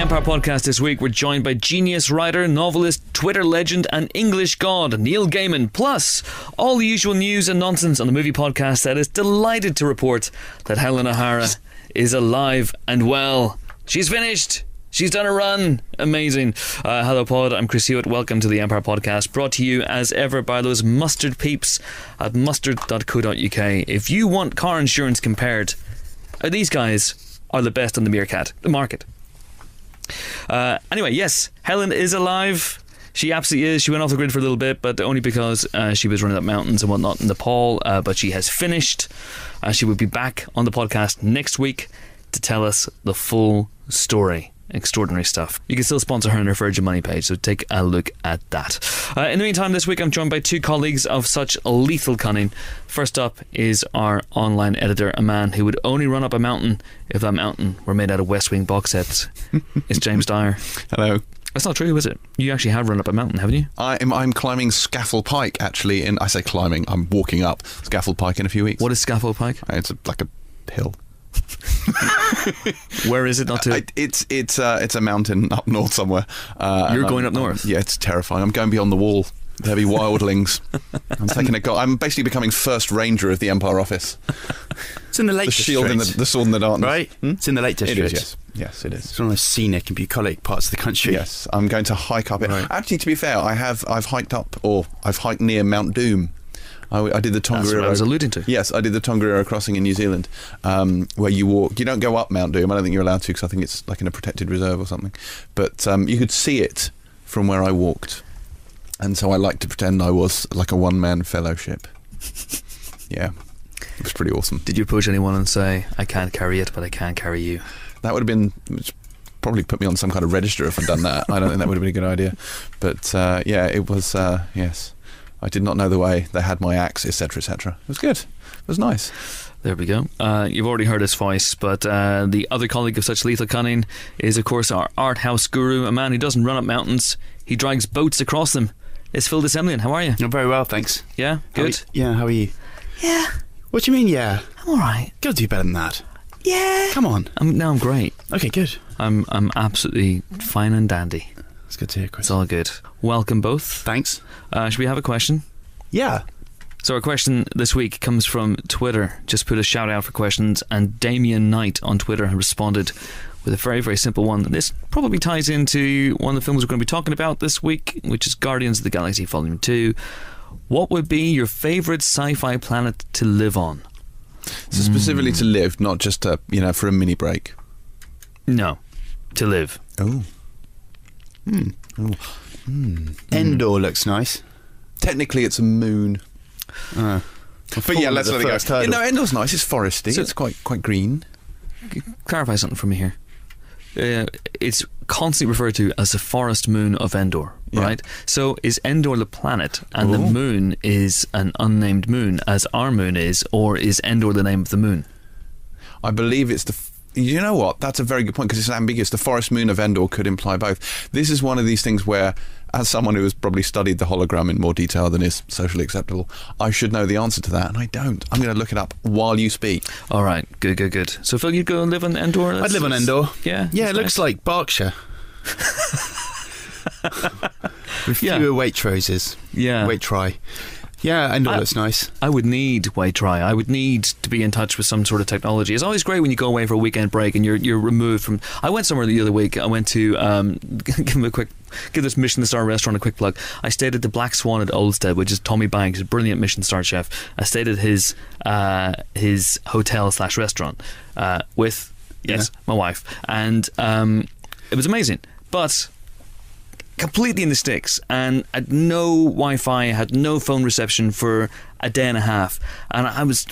Empire Podcast this week, we're joined by genius writer, novelist, Twitter legend and English god Neil Gaiman, plus all the usual news and nonsense on the movie podcast that is delighted to report that Helen O'Hara is alive and well. She's finished. She's done a run. Amazing. Hello, pod. I'm Chris Hewitt. Welcome to the Empire Podcast, brought to you as ever by those mustard peeps at mustard.co.uk. If you want car insurance compared, these guys are the best on the market. Anyway, yes, Helen is alive. She absolutely is. She went off the grid for a little bit, but only because she was running up mountains and whatnot in Nepal. But she has finished. She will be back on the podcast next week to tell us the full story. Extraordinary stuff. You can still sponsor her on her Virgin Money page, so take a look at that. In the meantime, this week I'm joined by two colleagues of such lethal cunning. First up is our online editor, a man who would only run up a mountain if that mountain were made out of West Wing box sets. It's James Dyer. Hello. That's not true, is it? You actually have run up a mountain, haven't you? I'm climbing Scaffold Pike, actually. I say climbing, I'm walking up Scaffold Pike in a few weeks. What is Scaffold Pike? It's like a hill. Where is it? Not to? It's a mountain up north somewhere. You're going up north? Yeah, it's terrifying. I'm going beyond the wall. There be wildlings. I'm taking a go. I'm basically becoming first ranger of the Empire Office. It's in the Lake the District. shield and the sword in the darkness. Right? It's in the Lake District. It is, yes, it is. It's one of the scenic and bucolic parts of the country. Yes, I'm going to hike up it. Right. Actually, to be fair, I've hiked near Mount Doom. I did the Tongariro. That's what I was alluding to. Yes, I did the Tongariro crossing in New Zealand, where you walk. You don't go up Mount Doom. I don't think you're allowed to, because I think it's like in a protected reserve or something. But you could see it from where I walked, and so I like to pretend I was like a one-man fellowship. Yeah, it was pretty awesome. Did you approach anyone and say, "I can't carry it, but I can carry you"? That would have been probably put me on some kind of register if I'd done that. I don't think that would have been a good idea. But yeah, it was. Yes. I did not know the way. They had my axe, etc., etc. It was good. It was nice. There we go. You've already heard his voice, but the other colleague of such lethal cunning is, of course, our art house guru, a man who doesn't run up mountains, he drags boats across them. It's Phil DeSemblian. How are you? I'm very well, thanks. Yeah? Good? How are you? Yeah. What do you mean, yeah? I'm alright. Gotta do better than that. Yeah. Come on. I'm great. Okay, good. I'm absolutely fine and dandy. It's good to hear, Chris. It's all good. Welcome both. Thanks. Should we have a question? Yeah. So our question this week comes from Twitter. Just put a shout out for questions, and Damien Knight on Twitter responded with a very, very simple one. This probably ties into one of the films we're going to be talking about this week, which is Guardians of the Galaxy Volume 2. What would be your favourite sci-fi planet to live on? So specifically to live, not just to, for a mini break. No, to live. Oh. Endor looks nice. Technically, it's a moon. But yeah, let's let it go. No, Endor's nice. It's foresty. So it's quite green. Clarify something for me here. It's constantly referred to as the forest moon of Endor, right? So is Endor the planet, and the moon is an unnamed moon, as our moon is, or is Endor the name of the moon? I believe it's the... You know what? That's a very good point, because it's ambiguous. The forest moon of Endor could imply both. This is one of these things where, as someone who has probably studied the hologram in more detail than is socially acceptable, I should know the answer to that, and I don't. I'm going to look it up while you speak. All right. Good. So, Phil, you'd go and live on Endor? I'd live on Endor. Yeah. Yeah, it looks like Berkshire. With fewer Waitroses. Yeah. Waitry. Yeah, Endor looks nice. I would need Waitrose. I would need to be in touch with some sort of technology. It's always great when you go away for a weekend break and you're removed from... I went somewhere the other week. I went to give this Michelin star restaurant a quick plug. I stayed at the Black Swan at Oldstead, which is Tommy Banks, a brilliant Michelin star chef. I stayed at his hotel/restaurant with my wife, and it was amazing. But completely in the sticks, and had no Wi-Fi, had no phone reception for a day and a half, and I was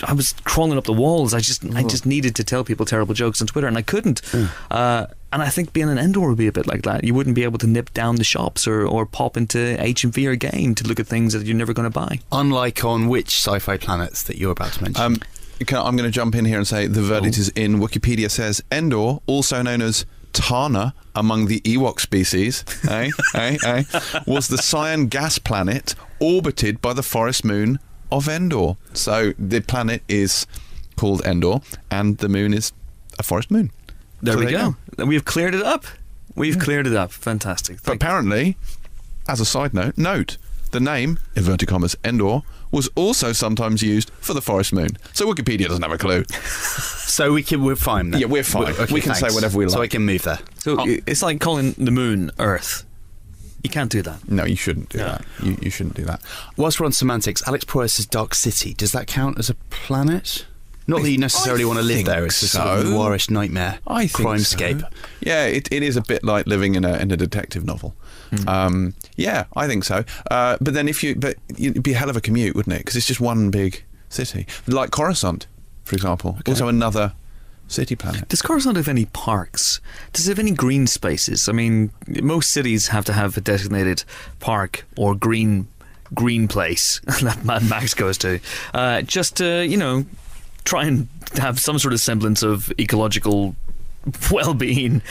crawling up the walls. I just needed to tell people terrible jokes on Twitter, and I couldn't. And I think being an Endor would be a bit like that. You wouldn't be able to nip down the shops or pop into HMV or Game to look at things that you're never going to buy. Unlike on which sci-fi planets that you're about to mention? I'm going to jump in here and say the verdict is in. Wikipedia says Endor, also known as Tana among the Ewok species, was the cyan gas planet orbited by the forest moon of Endor. So the planet is called Endor, and the moon is a forest moon. There we go. We have cleared it up. We've cleared it up. Fantastic. But apparently, as a side note, the name, inverted commas, Endor, was also sometimes used for the forest moon. So Wikipedia doesn't have a clue. So we're fine then? Yeah, we're fine. Okay, we can thanks. say whatever we like. So I can move there. So it's like calling the moon Earth. You can't do that. No, you shouldn't do No. that. You shouldn't do that. Whilst we're on semantics, Alex Proyas' Dark City, does that count as a planet? Not that you necessarily I want to live think there. It's a sort of so. noirish nightmare. I think crimescape. so. Yeah, it is a bit like living in a detective novel. Yeah, I think so. But then it'd be a hell of a commute, wouldn't it? Because it's just one big city, like Coruscant, for example. Okay. Also another city planet. Does Coruscant have any parks? Does it have any green spaces? I mean, most cities have to have a designated park or green place that Mad Max goes to, just to try and have some sort of semblance of ecological well-being.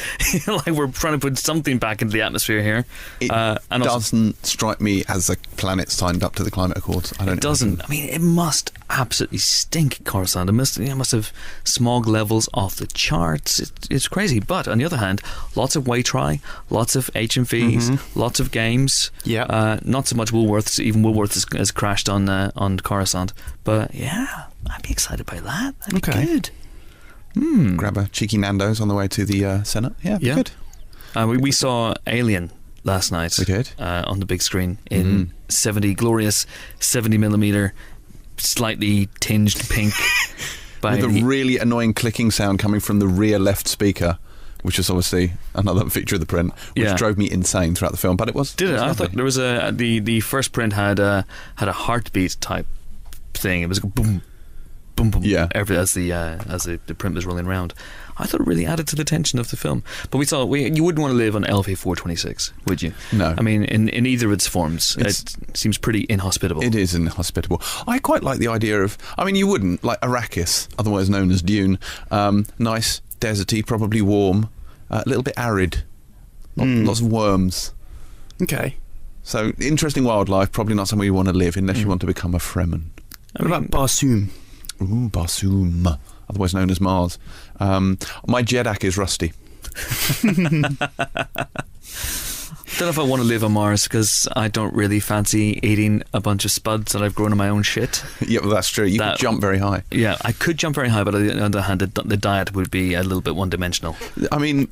Like we're trying to put something back into the atmosphere here. It and also, doesn't strike me as a planet signed up to the climate accords. I don't. it doesn't. I mean, it must absolutely stink, Coruscant. It must have smog levels off the charts. It's crazy. But on the other hand, lots of Waytry, lots of HMVs, lots of games. Yeah. Not so much Woolworths. Even Woolworths has crashed on Coruscant. But yeah, I'd be excited by that. That'd be Okay. good. Grab a cheeky Nando's on the way to the Senate. Yeah, Yeah. good. We saw Alien last night. We did. On the big screen in glorious 70mm, slightly tinged pink. by With a really annoying clicking sound coming from the rear left speaker, which is obviously another feature of the print, which Yeah. drove me insane throughout the film. But it was. Did it? was I lovely. thought there was the first print had a heartbeat type thing. It was like boom, boom, boom. Yeah. As the print was rolling around. I thought it really added to the tension of the film. But you wouldn't want to live on LV 426, would you? No. I mean, in either of its forms, It's- it seems pretty inhospitable. It is inhospitable. I quite like the idea of. I mean, you wouldn't like Arrakis, otherwise known as Dune. Nice, deserty, probably warm, a little bit arid, lots of worms. Okay. So interesting wildlife. Probably not somewhere you want to live unless you want to become a Fremen. What about Barsoom? Ooh, Barsoom, otherwise known as Mars. My Jeddak is rusty. Don't know if I want to live on Mars because I don't really fancy eating a bunch of spuds that I've grown in my own shit. Yeah, well, that's true. You could jump very high. Yeah, I could jump very high, but on the other hand, the diet would be a little bit one-dimensional. I mean,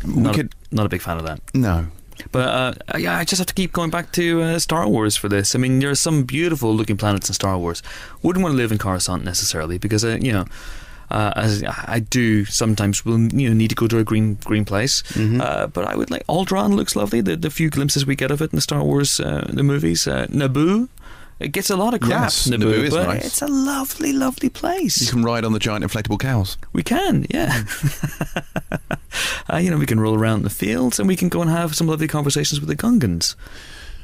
Not a big fan of that. No. But yeah, I just have to keep going back to Star Wars for this. I mean, there are some beautiful looking planets in Star Wars. Wouldn't want to live in Coruscant necessarily because as I do sometimes will need to go to a green place. But I would like Alderaan looks lovely. The few glimpses we get of it in the Star Wars the movies. Naboo. It gets a lot of crap, Yes, Naboo, Naboo is but nice. it's a lovely, lovely place. You can ride on the giant inflatable cows. We can, yeah. We can roll around in the fields and we can go and have some lovely conversations with the Gungans.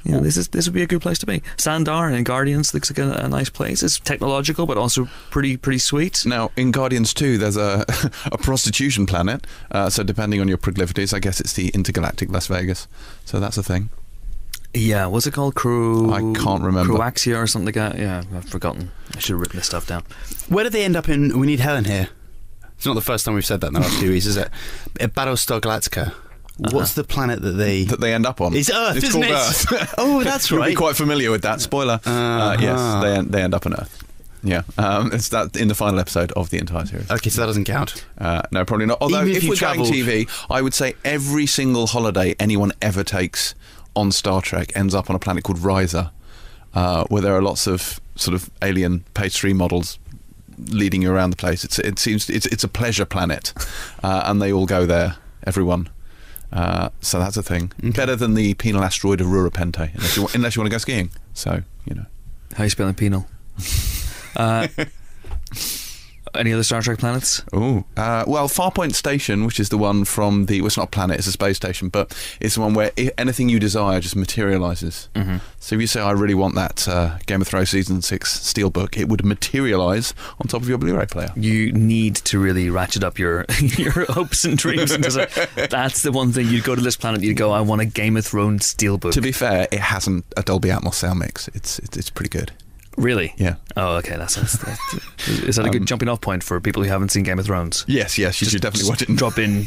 This would be a good place to be. Sandar and Guardians looks like a nice place. It's technological, but also pretty sweet. Now, in Guardians 2, there's a prostitution planet. So depending on your proclivities, I guess it's the intergalactic Las Vegas. So that's a thing. Yeah, what's it called? I can't remember. Croaxia or something like that. Yeah, I've forgotten. I should have written this stuff down. Where did they end up in We Need Helen here? It's not the first time we've said that in the last few weeks, is it? Battlestar Galactica. What's the planet that they end up on? It's Earth, it's isn't called it? Earth. Oh, that's You'll right. be quite familiar with that. Spoiler. Yes, they end up on Earth. Yeah, it's that in the final episode of the entire series. Okay, so that doesn't count. No, probably not. Although, Even if if you we're travelled- going TV, I would say every single holiday anyone ever takes on Star Trek ends up on a planet called Risa, where there are lots of sort of alien pastry models leading you around the place. It seems it's a pleasure planet, and they all go there. Everyone. So that's a thing. Okay. Better than the penal asteroid of Rura Pente, unless you want to go skiing. So How you spelling penal? Any other Star Trek planets? Oh, well, Farpoint Station, which is the one from well, it's not a planet, it's a space station, but it's the one where anything you desire just materialises. So if you say, I really want that Game of Thrones Season 6 Steelbook, it would materialise on top of your Blu-ray player. You need to really ratchet up your your hopes and dreams. Because that's the one thing you'd go to this planet, you'd go, I want a Game of Thrones Steelbook. To be fair, it hasn't a Dolby Atmos sound mix. It's pretty good. Really? Yeah. Oh, okay. Is that a good jumping off point for people who haven't seen Game of Thrones? Yes, you should definitely watch it. Drop in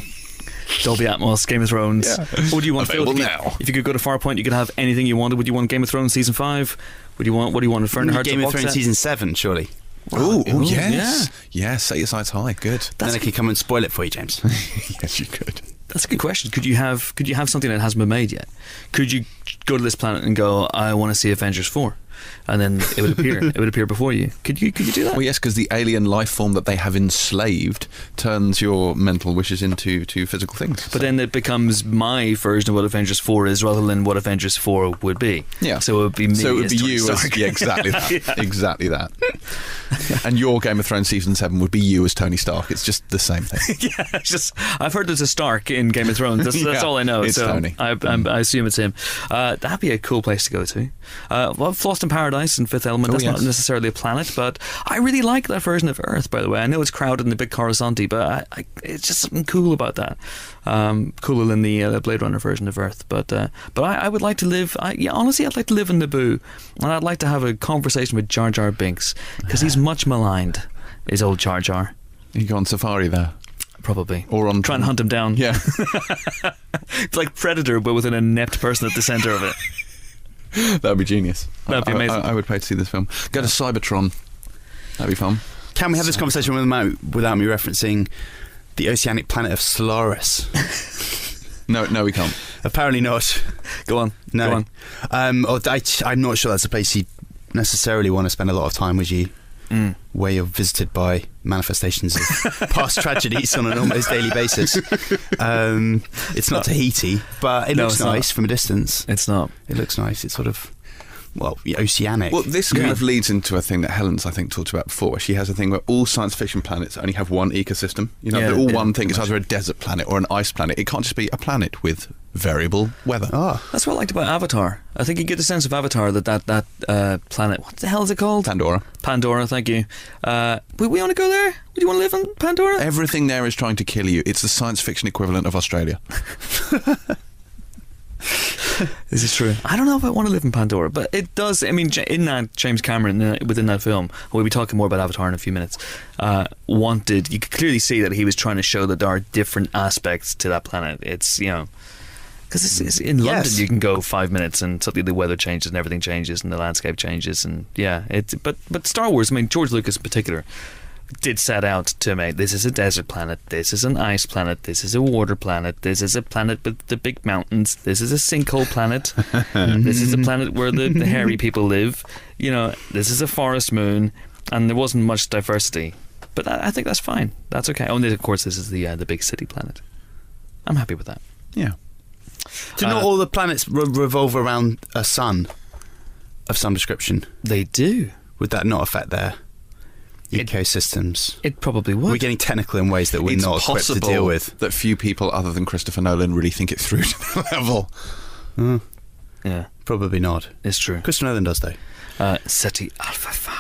Dolby Atmos, Game of Thrones. Yeah. What would you want? Available Phil, now. If you could go to Farpoint, you could have anything you wanted. Would you want Game of Thrones season 5? What do you want? A Fern Hearts Game of box Thrones set? season 7, surely. Oh, Ooh, yes. Yeah, set your sights high. Good. Then I could come and spoil it for you, James. Yes, you could. That's a good question. Could you have something that hasn't been made yet? Could you go to this planet and go, I want to see Avengers 4? And then it would appear. It would appear before you. Could you do that? Well, yes, because the alien life form that they have enslaved turns your mental wishes into physical things. But then it becomes my version of what Avengers 4 is rather than what Avengers 4 would be. Yeah. So it would be me. So it would as be Tony you Stark. as... Yeah, exactly that. Yeah. Exactly that. And your Game of Thrones season 7 would be you as Tony Stark. It's just the same thing. Yeah, it's just I've heard there's a Stark in Game of Thrones. That's Yeah, all I know. it's so Tony. I assume it's him. That'd be a cool place to go to. Well, Lost in Paradise and Fifth Element. Oh, That's yes. not necessarily a planet, but I really like that version of Earth. By the way, I know it's crowded and a bit Coruscant-y, but it's just something cool about that. Cooler than the Blade Runner version of Earth. But I would like to live. Honestly, I'd like to live in Naboo, and I'd like to have a conversation with Jar Jar Binks because he's much maligned. Is old Jar Jar. You go on safari there. Probably. Or on... Try and hunt him down. Yeah. It's like Predator, but with an inept person at the centre of it. That would be genius. That'd be amazing. I would pay to see this film. Go to Cybertron. That'd be fun. Can we have this conversation without me referencing the oceanic planet of Solaris? No, we can't. Apparently not. Go on. No. Go on. I'm not sure that's a place you necessarily want to spend a lot of time, would you? Where you're visited by manifestations of past tragedies on an almost daily basis. It's not Tahiti, but it looks nice from a distance. It's not. It looks nice. It's sort of, oceanic. Well, this kind of leads into a thing that Helen's, I think, talked about before, where she has a thing where all science fiction planets only have one ecosystem. You know, they're all one thing. It's either a desert planet or an ice planet. It can't just be a planet with variable weather. That's what I liked about Avatar. I think you get the sense of Avatar that planet. What the hell is it called? Pandora, thank you. We want to go there? Would you want to live on Pandora? Everything there is trying to kill you. It's the science fiction equivalent of Australia. This is true. I don't know if I want to live in Pandora, but it does. I mean, in that James Cameron, within that film, we'll be talking more about Avatar in a few minutes, you could clearly see that he was trying to show that there are different aspects to that planet. It's, because it's in London, you can go 5 minutes and suddenly the weather changes and everything changes and the landscape changes, and but Star Wars, I mean, George Lucas in particular, did set out to make, this is a desert planet, this is an ice planet, this is a water planet, this is a planet with the big mountains, this is a sinkhole planet, this is a planet where the hairy people live, this is a forest moon, and there wasn't much diversity. But I think that's fine. That's okay. Only, of course, this is the big city planet. I'm happy with that. Yeah. Do not all the planets revolve around a sun of some description? They do. Would that not affect their ecosystems? It probably would. We're getting technical in ways that we're not equipped to deal with. That few people other than Christopher Nolan really think it through to that level. Yeah. Probably not. It's true. Christopher Nolan does, though. Ceti Alpha 5.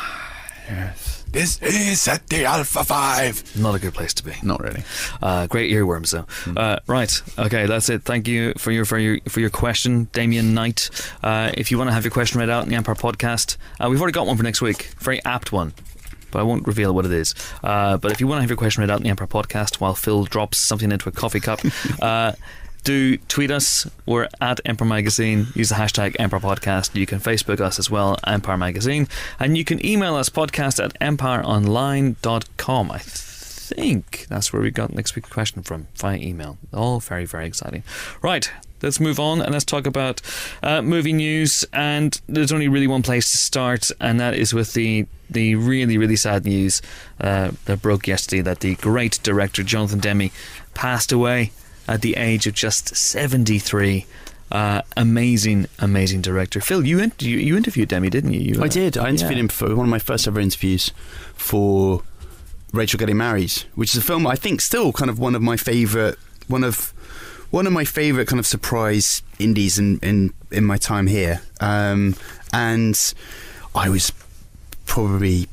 Yes. This is Ceti Alpha 5. Not a good place to be. Not really. Great earworms, though. Right. Okay, that's it. Thank you for your question, Damien Knight. If you want to have your question read out in the Empire Podcast, we've already got one for next week. Very apt one, but I won't reveal what it is. But if you want to have your question read out in the Empire Podcast while Phil drops something into a coffee cup, do tweet us. We're at Empire Magazine. Use the hashtag Empire Podcast. You can Facebook us as well, Empire Magazine. And you can email us, podcast@empireonline.com. I think that's where we got next week's question from, via email. All very, very exciting. Right, let's move on and let's talk about movie news. And there's only really one place to start, and that is with the really, really sad news that broke yesterday, that the great director Jonathan Demme passed away at the age of just 73. Amazing director. Phil, you interviewed Demme, didn't you? I did. I interviewed him for one of my first ever interviews for Rachel Getting Married, which is a film I think still kind of one of my favourite kind of surprise indies in my time here. And I was probably,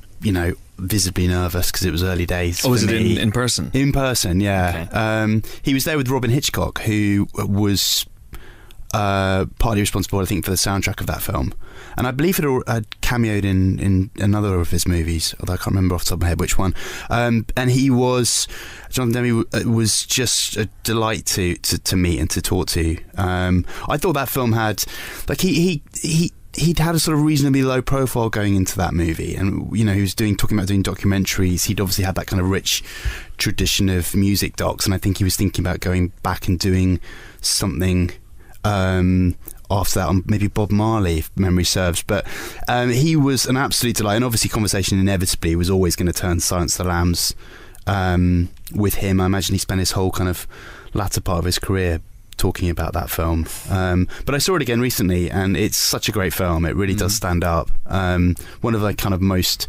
visibly nervous because it was early days. Oh, was it in person? In person, yeah. Okay. He was there with Robin Hitchcock, who was partly responsible, I think, for the soundtrack of that film. And I believe it had cameoed in another of his movies, although I can't remember off the top of my head which one. And Jonathan Demme was just a delight to meet and to talk to. I thought that film had, like, he'd had a sort of reasonably low profile going into that movie, and he was talking about doing documentaries. He'd obviously had that kind of rich tradition of music docs, and I think he was thinking about going back and doing something after that on maybe Bob Marley, if memory serves. But he was an absolute delight, and obviously conversation inevitably was always going to turn to Silence of the Lambs with him. I imagine he spent his whole kind of latter part of his career talking about that film. But I saw it again recently, and it's such a great film. It really does stand up. One of the kind of most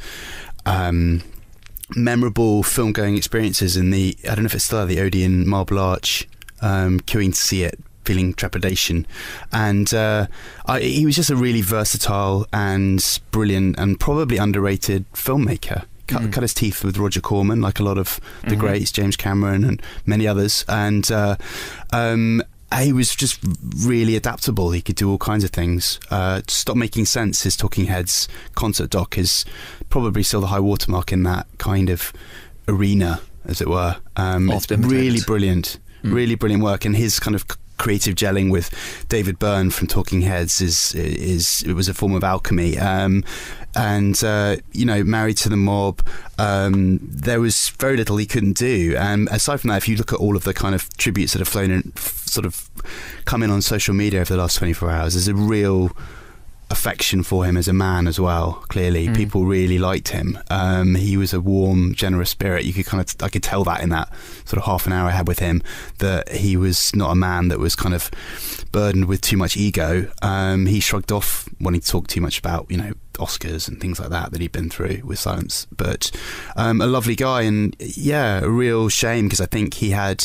memorable film going experiences in the, I don't know if it's still at the Odeon Marble Arch, queuing to see it, feeling trepidation. And he was just a really versatile and brilliant and probably underrated filmmaker. Cut his teeth with Roger Corman, like a lot of the greats, James Cameron and many others. And he was just really adaptable. He could do all kinds of things. Stop Making Sense, his Talking Heads concert doc, is probably still the high watermark in that kind of arena, as it were. Really brilliant work, and his kind of creative gelling with David Byrne from Talking Heads it was a form of alchemy. Married to the Mob, there was very little he couldn't do. And aside from that, if you look at all of the kind of tributes that have flown in, sort of come in on social media over the last 24 hours, there's a real affection for him as a man as well. Clearly, people really liked him. He was a warm, generous spirit. I could tell that in that sort of half an hour I had with him, that he was not a man that was kind of burdened with too much ego. He shrugged off wanting to talk too much about, Oscars and things like that he'd been through with Silence. But a lovely guy, and a real shame, because I think he had,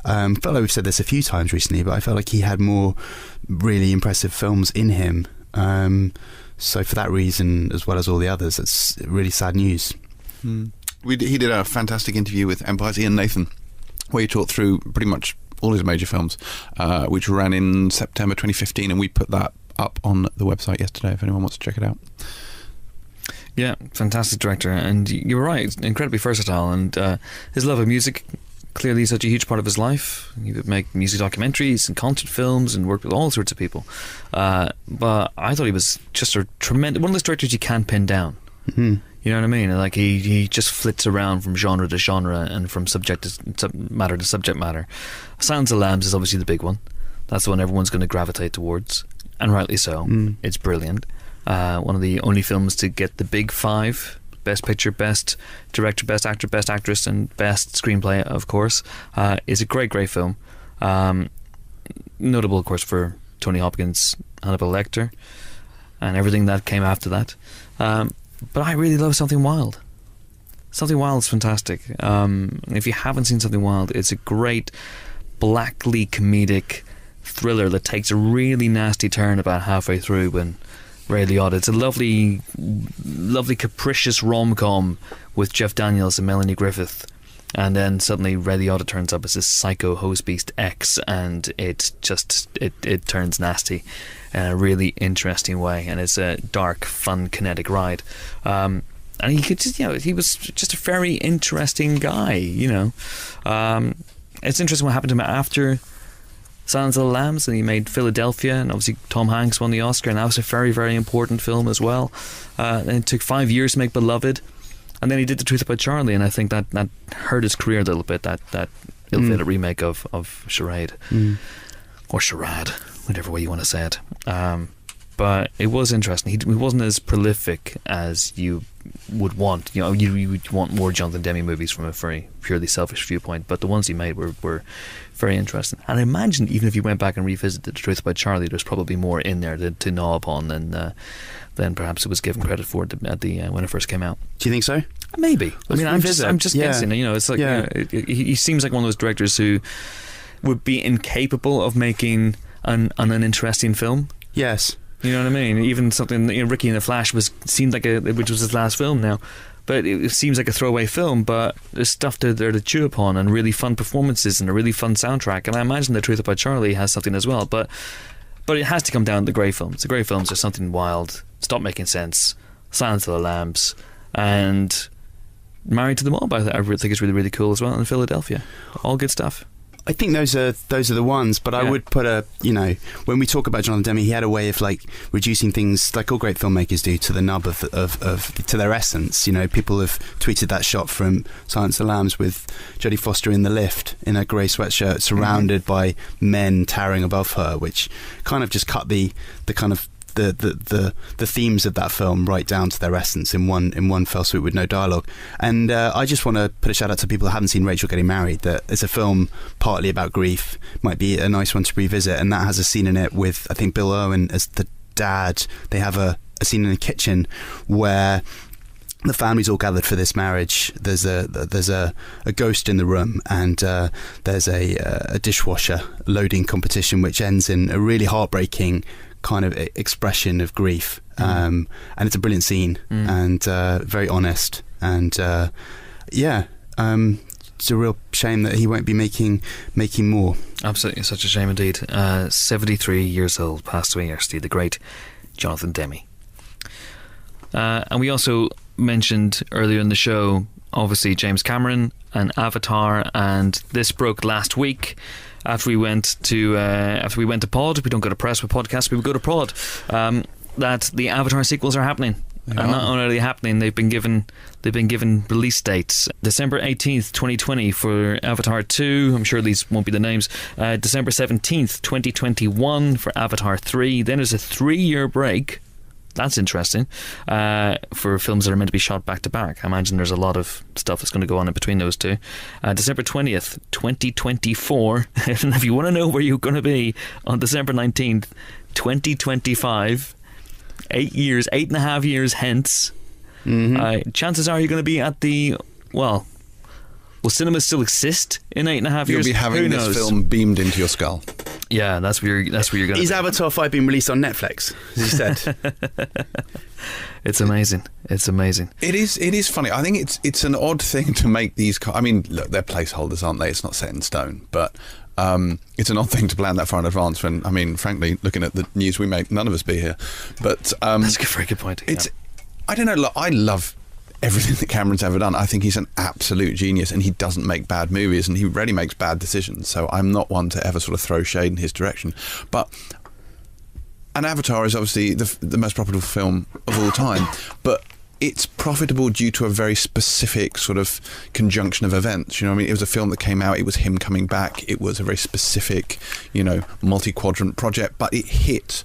felt like we've said this a few times recently, but I felt like he had more really impressive films in him. So for that reason, as well as all the others, it's really sad news. He did a fantastic interview with Empire's Ian Nathan, where he talked through pretty much all his major films, which ran in September 2015, and we put that up on the website yesterday if anyone wants to check it out. Yeah, fantastic director, and you were right, incredibly versatile, and his love of music, clearly such a huge part of his life. He would make music documentaries and concert films and work with all sorts of people. But I thought he was just a tremendous, one of those directors you can't pin down. You know what I mean? Like he just flits around from genre to genre and from subject matter to subject matter. Silence of the Lambs is obviously the big one. That's the one everyone's going to gravitate towards, and rightly so. It's brilliant. One of the only films to get the big five: Best Picture, Best Director, Best Actor, Best Actress, and Best Screenplay, of course. Is a great film. Notable, of course, for Tony Hopkins, Hannibal Lecter, and everything that came after that. But I really love Something Wild. Something Wild is fantastic. If you haven't seen Something Wild, it's a great blackly comedic thriller that takes a really nasty turn about halfway through when Ray Liotta. It's a lovely capricious rom-com with Jeff Daniels and Melanie Griffith, and then suddenly Ray Liotta turns up as this psycho hose beast X, and it turns nasty in a really interesting way, and it's a dark, fun, kinetic ride. And he could just, he was just a very interesting guy. It's interesting what happened to him after Silence of the Lambs, and he made Philadelphia, and obviously Tom Hanks won the Oscar, and that was a very, very important film as well. And it took 5 years to make Beloved, and then he did The Truth About Charlie, and I think that hurt his career a little bit, that ill-fated remake of Charade, or Charade, whatever way you want to say it. But it was interesting. He wasn't as prolific as you would want. You would want more Jonathan Demme movies from a very purely selfish viewpoint, but the ones he made were very interesting. And I imagine even if you went back and revisited The Truth About Charlie, there's probably more in there to gnaw upon than perhaps it was given credit for when it first came out. Do you think so? Maybe. I'm just guessing. It's like he seems like one of those directors who would be incapable of making an interesting film. Yes. You know what I mean? Even something, Ricky and the Flash seemed like which was his last film now, but it seems like a throwaway film, but there's stuff there to chew upon, and really fun performances and a really fun soundtrack, and I imagine The Truth About Charlie has something as well, but But it has to come down to the Grey films. The Grey films are something wild. Stop Making Sense, Silence of the Lambs, and Married to the Mob. I think is really, really cool as well. In Philadelphia, all good stuff. I think those are the ones, but I would put when we talk about Jonathan Demme, he had a way of like reducing things, like all great filmmakers do, to the nub of to their essence. You know, people have tweeted that shot from Silence of the Lambs with Jodie Foster in the lift in a grey sweatshirt, surrounded by men towering above her, which kind of just cut the kind of the themes of that film right down to their essence in one fell swoop with no dialogue. And I just want to put a shout out to people who haven't seen Rachel Getting Married, that it's a film partly about grief, might be a nice one to revisit, and that has a scene in it with, I think, Bill Owen as the dad. They have a scene in the kitchen where the family's all gathered for this marriage. There's a ghost in the room, and there's a dishwasher loading competition, which ends in a really heartbreaking kind of expression of grief, and it's a brilliant scene, and very honest, and it's a real shame that he won't be making more. Absolutely, such a shame indeed. 73 years old, passed away yesterday, the great Jonathan Demme. And we also mentioned earlier in the show, obviously, James Cameron and Avatar, and this broke last week. After we went to pod, we don't go to press with podcasts, we would go to pod. That the Avatar sequels are happening, and not only are they happening, they've been given release dates. December 18th, 2020 for Avatar 2. I'm sure these won't be the names. December 17th, 2021 for Avatar 3. Then there's a 3-year break. That's interesting, for films that are meant to be shot back to back. I imagine there's a lot of stuff that's going to go on in between those two. December 20th, 2024. And if you want to know where you're going to be on December 19th, 2025, 8.5 years hence, chances are you're going to be at the, will cinemas still exist in 8.5 years? You'll be having this film beamed into your skull. Yeah, that's where you're going to Is be. Avatar 5 being released on Netflix, as you said? It's amazing. It's amazing. It is funny. I think it's an odd thing to make these... I mean, look, they're placeholders, aren't they? It's not set in stone. But it's an odd thing to plan that far in advance when, I mean, frankly, looking at the news we make, none of us be here. But that's a very good point. It's, I don't know, look, I love everything that Cameron's ever done. I think he's an absolute genius, and he doesn't make bad movies, and he rarely makes bad decisions. So I'm not one to ever sort of throw shade in his direction. But an Avatar is obviously the most profitable film of all time, but it's profitable due to a very specific sort of conjunction of events. You know what I mean? It was a film that came out, it was him coming back, it was a very specific, multi-quadrant project, but it hit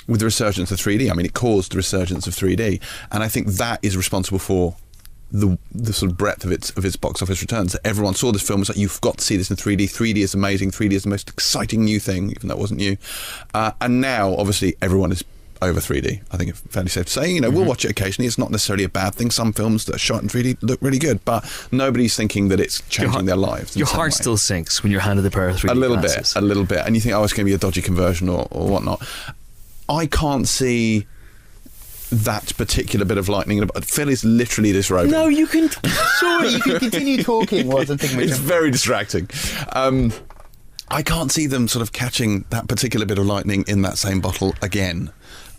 with the resurgence of 3D. I mean, it caused the resurgence of 3D, and I think that is responsible for the sort of breadth of its box office returns. Everyone saw this film, was like, you've got to see this in 3D. 3D is amazing. 3D is the most exciting new thing, even though it wasn't new. And now, obviously, everyone is over 3D. I think it's fairly safe to say. We'll watch it occasionally. It's not necessarily a bad thing. Some films that are shot in 3D look really good, but nobody's thinking that it's changing their lives. Your heart still sinks when you're handed a pair of 3D glasses. A little bit. And you think, it's going to be a dodgy conversion or whatnot. I can't see that particular bit of lightning. Phil is literally disrobing. No, you can. Sorry, you can continue talking whilst I'm thinking. It's very distracting. I can't see them sort of catching that particular bit of lightning in that same bottle again.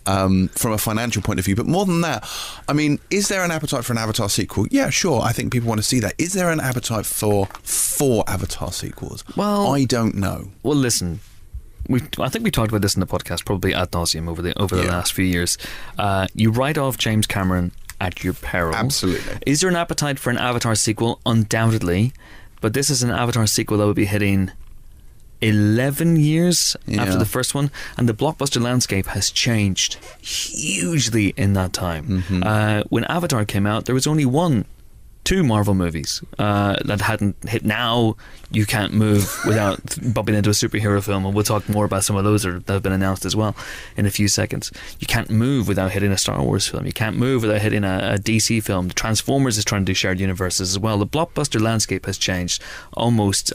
From a financial point of view. But more than that, I mean, is there an appetite for an Avatar sequel? Yeah, sure. I think people want to see that. Is there an appetite for 4 Avatar sequels? Well, I don't know. Well, listen, I think we talked about this in the podcast probably ad nauseum over the last few years. You write off James Cameron at your peril. Absolutely. Is there an appetite for an Avatar sequel? Undoubtedly. But this is an Avatar sequel that would be hitting 11 years after the first one, and the blockbuster landscape has changed hugely in that time. When Avatar came out, there was only 2 Marvel movies that hadn't hit. Now you can't move without bumping into a superhero film, and we'll talk more about some of those that have been announced as well in a few seconds. You can't move without hitting a Star Wars film. You can't move without hitting a DC film. The Transformers is trying to do shared universes as well. The blockbuster landscape has changed almost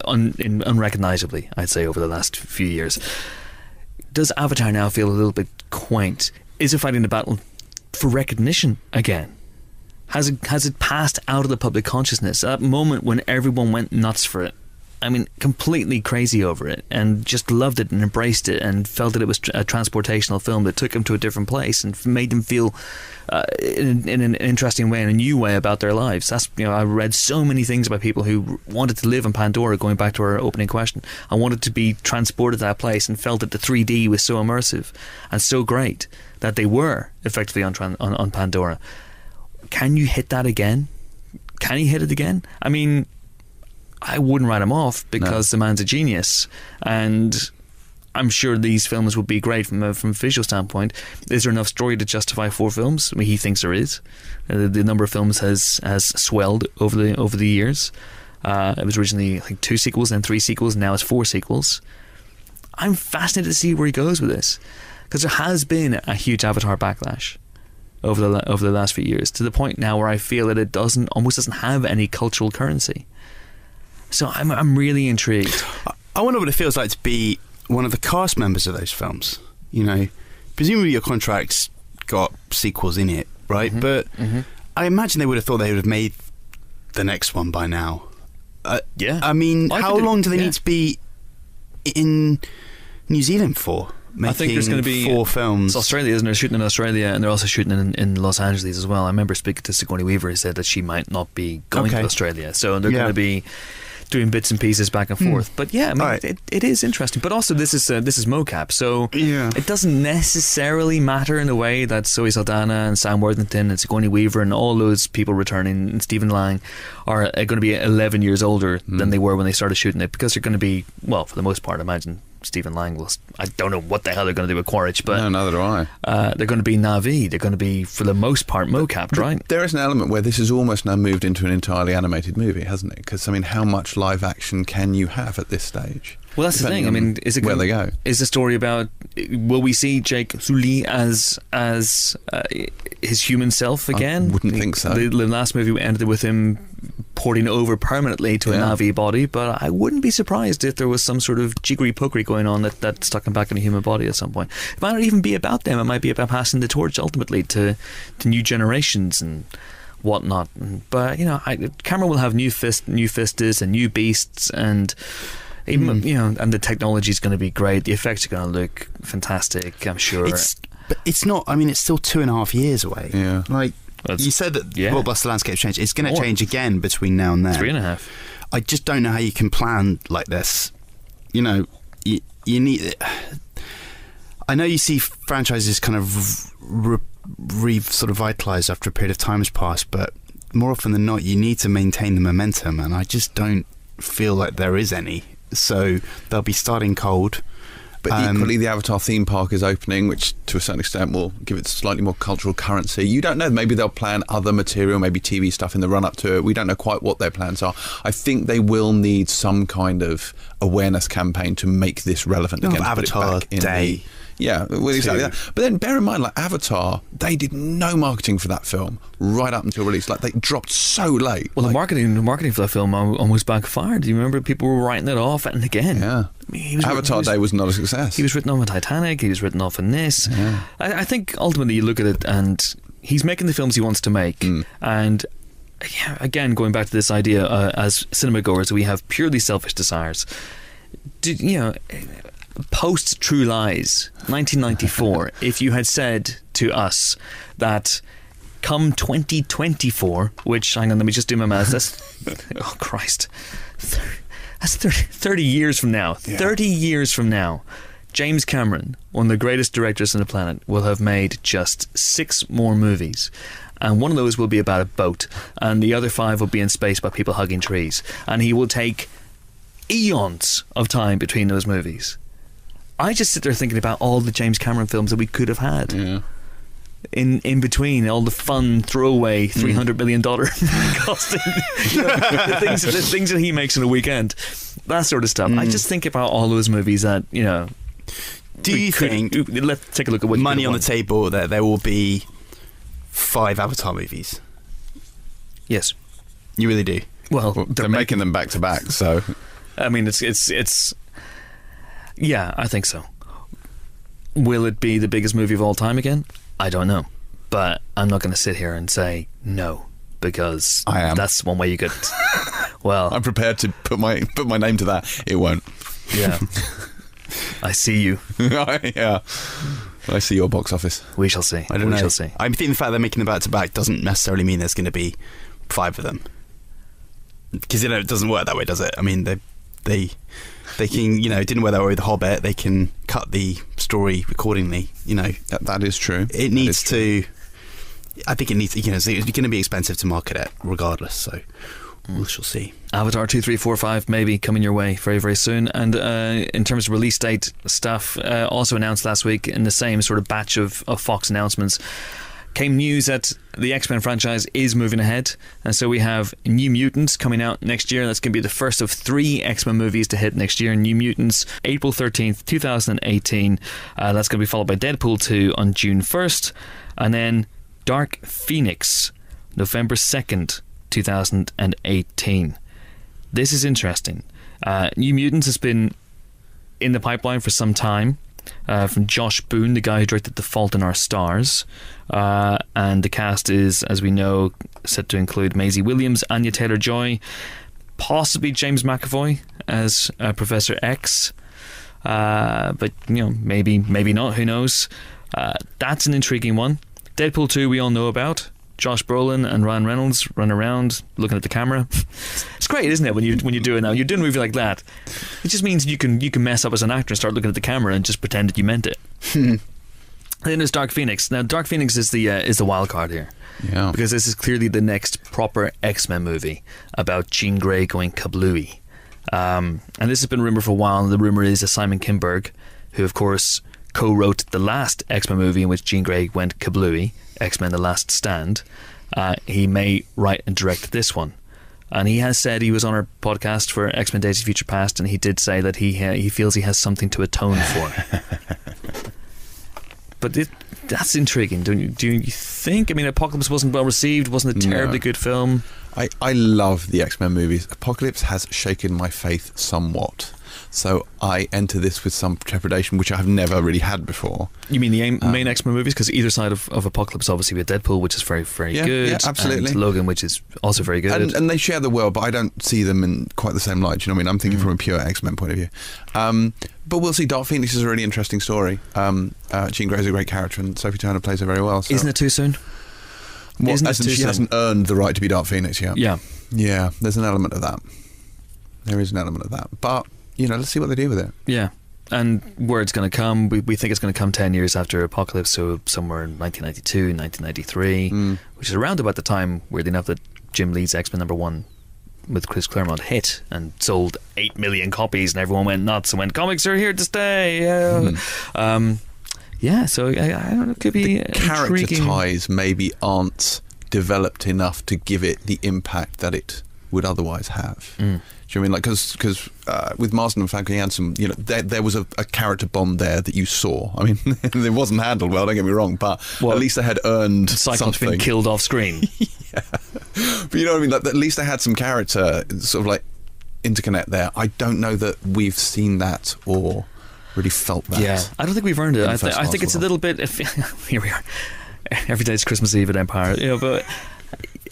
unrecognisably, I'd say, over the last few years. Does Avatar now feel a little bit quaint? Is it fighting the battle for recognition again? Has it passed out of the public consciousness? That moment when everyone went nuts for it completely crazy over it and just loved it and embraced it and felt that it was a transportational film that took him to a different place and made them feel in an interesting way, in a new way about their lives. That's, I read so many things about people who wanted to live on Pandora, going back to our opening question. I wanted to be transported to that place and felt that the 3D was so immersive and so great that they were effectively on Pandora. Can you hit that again? Can he hit it again? I mean, I wouldn't write him off because the man's a genius, and I'm sure these films would be great from a visual standpoint. Is there enough story to justify 4 films? I mean, he thinks there is. The number of films has swelled over the years. It was originally 2 sequels, then 3 sequels, and now it's 4 sequels. I'm fascinated to see where he goes with this, because there has been a huge Avatar backlash over the last few years, to the point now where I feel that it almost doesn't have any cultural currency. So I'm really intrigued. I wonder what it feels like to be one of the cast members of those films. Presumably your contract's got sequels in it, right? Mm-hmm. But I imagine they would have thought they would have made the next one by now. Yeah. I mean, how long do they need to be in New Zealand for? I think there's going to be 4 films. It's Australia, isn't it? They're shooting in Australia, and they're also shooting in Los Angeles as well. I remember speaking to Sigourney Weaver, who said that she might not be going to Australia, so they're going to be doing bits and pieces back and forth. But yeah, it is interesting. But also, this is mocap, so it doesn't necessarily matter in the way that Zoe Saldana and Sam Worthington and Sigourney Weaver and all those people returning, and Stephen Lang are going to be 11 years older than they were when they started shooting it, because they're going to be, well, for the most part, I imagine Stephen Lang will. I don't know what the hell they're going to do with Quaritch, but neither do I. They're going to be Na'vi. They're going to be, for the most part, mocap, right? There is an element where this has almost now moved into an entirely animated movie, hasn't it? Because how much live action can you have at this stage? Well, that's the thing. I mean, is it where they go? Is the story about, will we see Jake Sully as his human self again? I wouldn't think so. The last movie ended with him porting over permanently to a Na'vi body, but I wouldn't be surprised if there was some sort of jiggery-pokery going on that stuck him back in a human body at some point. It might not even be about them. It might be about passing the torch ultimately to new generations and whatnot. But Cameron will have new Fistas and new beasts, and even and the technology is going to be great. The effects are going to look fantastic, I'm sure. But it's not. I mean, it's still 2.5 years away. Yeah, you said that blockbuster landscape's changed. It's going to change again between now and then. 3.5. I just don't know how you can plan like this. You need. I know you see franchises kind of sort of vitalised after a period of time has passed, but more often than not, you need to maintain the momentum, and I just don't feel like there is any. So they'll be starting cold. But equally, the Avatar theme park is opening, which to a certain extent will give it slightly more cultural currency. You don't know. Maybe they'll plan other material, maybe TV stuff in the run-up to it. We don't know quite what their plans are. I think they will need some kind of awareness campaign to make this relevant again. Avatar Day. Yeah, well, exactly that. But then bear in mind, Avatar, they did no marketing for that film right up until release. They dropped so late. Well, the marketing for that film almost backfired. Do you remember people were writing it off and again? Yeah. Avatar Day was not a success. He was written off in Titanic. He was written off in this. Yeah. I think ultimately you look at it and he's making the films he wants to make. And again, going back to this idea, as cinema goers, we have purely selfish desires. Post True Lies 1994, if you had said to us that come 2024, which, hang on, let me just do my maths, oh Christ, that's 30 years from now. 30 years from now, James Cameron, one of the greatest directors on the planet, will have made just 6 more movies. And one of those will be about a boat, and the other 5 will be in space by people hugging trees. And he will take eons of time between those movies. I just sit there thinking about all the James Cameron films that we could have had. Yeah. In between, all the fun throwaway $300 million costing the things that he makes in a weekend, that sort of stuff. I just think about all those movies that Do you think? Let's take a look at what money on the table that there will be 5 Avatar movies. Yes, you really do. Well, they're making them back to back, so I mean, it's. Yeah, I think so. Will it be the biggest movie of all time again? I don't know. But I'm not going to sit here and say no, because I am. That's one way you could Well, I'm prepared to put my name to that. It won't. yeah. I see you. Yeah. I see your box office. We shall see. I don't know. We shall see. I think the fact they're making them back to back doesn't necessarily mean there's going to be 5 of them, because it doesn't work that way, does it? I mean, they can, it didn't work that way with The Hobbit. They can cut the story accordingly. That is true. It needs to. I think it needs. It's going to be expensive to market it regardless. So we shall see. Avatar 2, 3, 4, 5 maybe coming your way very, very soon. And in terms of release date stuff, also announced last week in the same sort of batch of Fox announcements, came news that the X-Men franchise is moving ahead. And so we have New Mutants coming out next year. That's going to be the first of 3 X-Men movies to hit next year. New Mutants, April 13th, 2018. That's going to be followed by Deadpool 2 on June 1st. And then Dark Phoenix, November 2nd, 2018. This is interesting. New Mutants has been in the pipeline for some time, from Josh Boone, the guy who directed The Fault in Our Stars, and the cast is, as we know, set to include Maisie Williams, Anya Taylor-Joy, possibly James McAvoy as Professor X, but maybe not, who knows. That's an intriguing one. Deadpool 2 we all know about. Josh Brolin and Ryan Reynolds run around looking at the camera. It's great, isn't it, when you do it now? You're doing a movie like that. It just means you can mess up as an actor and start looking at the camera and just pretend that you meant it. And then there's Dark Phoenix. Now, Dark Phoenix is the wild card here. Yeah. Because this is clearly the next proper X-Men movie about Jean Grey going kablooey. And this has been rumoured for a while, and the rumour is that Simon Kinberg, who of course co-wrote the last X-Men movie in which Jean Grey went kablooey, X-Men The Last Stand, he may write and direct this one. And he has said, he was on our podcast for X-Men Days of Future Past, and he did say that he feels he has something to atone for. But that's intriguing, don't you? Do you think? I mean, Apocalypse wasn't well received, wasn't a terribly good film. I love the X-Men movies. Apocalypse has shaken my faith somewhat. So I enter this with some trepidation, which I have never really had before. You mean the main X-Men movies? Because either side of Apocalypse, obviously, with Deadpool, which is very, very good. Yeah, absolutely. And Logan, which is also very good. And they share the world, but I don't see them in quite the same light. You know what I mean? I'm thinking from a pure X-Men point of view. But we'll see. Dark Phoenix is a really interesting story. Jean Grey's a great character, and Sophie Turner plays her very well. So. Isn't it too soon? She hasn't earned the right to be Dark Phoenix yet. Yeah. Yeah, there's an element of that. There is an element of that. But, let's see what they do with it. Yeah. And where it's going to come, we think it's going to come 10 years after Apocalypse, so somewhere in 1992, 1993, which is around about the time, weirdly enough, that Jim Lee's X-Men #1 with Chris Claremont hit and sold 8 million copies, and everyone went nuts and went, comics are here to stay. Yeah, so I don't know, it could be the character intriguing. ties maybe aren't developed enough to give it the impact that it would otherwise have. Do you know what I mean? Like, because with Marsden and Falcon Hansen, there was a character bond there that you saw. I mean, it wasn't handled well, don't get me wrong, but at least they had earned Cyclops something. being killed off screen. Yeah. But you know what I mean? Like, at least they had some character sort of like interconnect there. I don't know that we've seen that or really felt that. Yeah, I don't think we've earned it. I think it's a little bit. Here we are. Every day it's Christmas Eve at Empire. But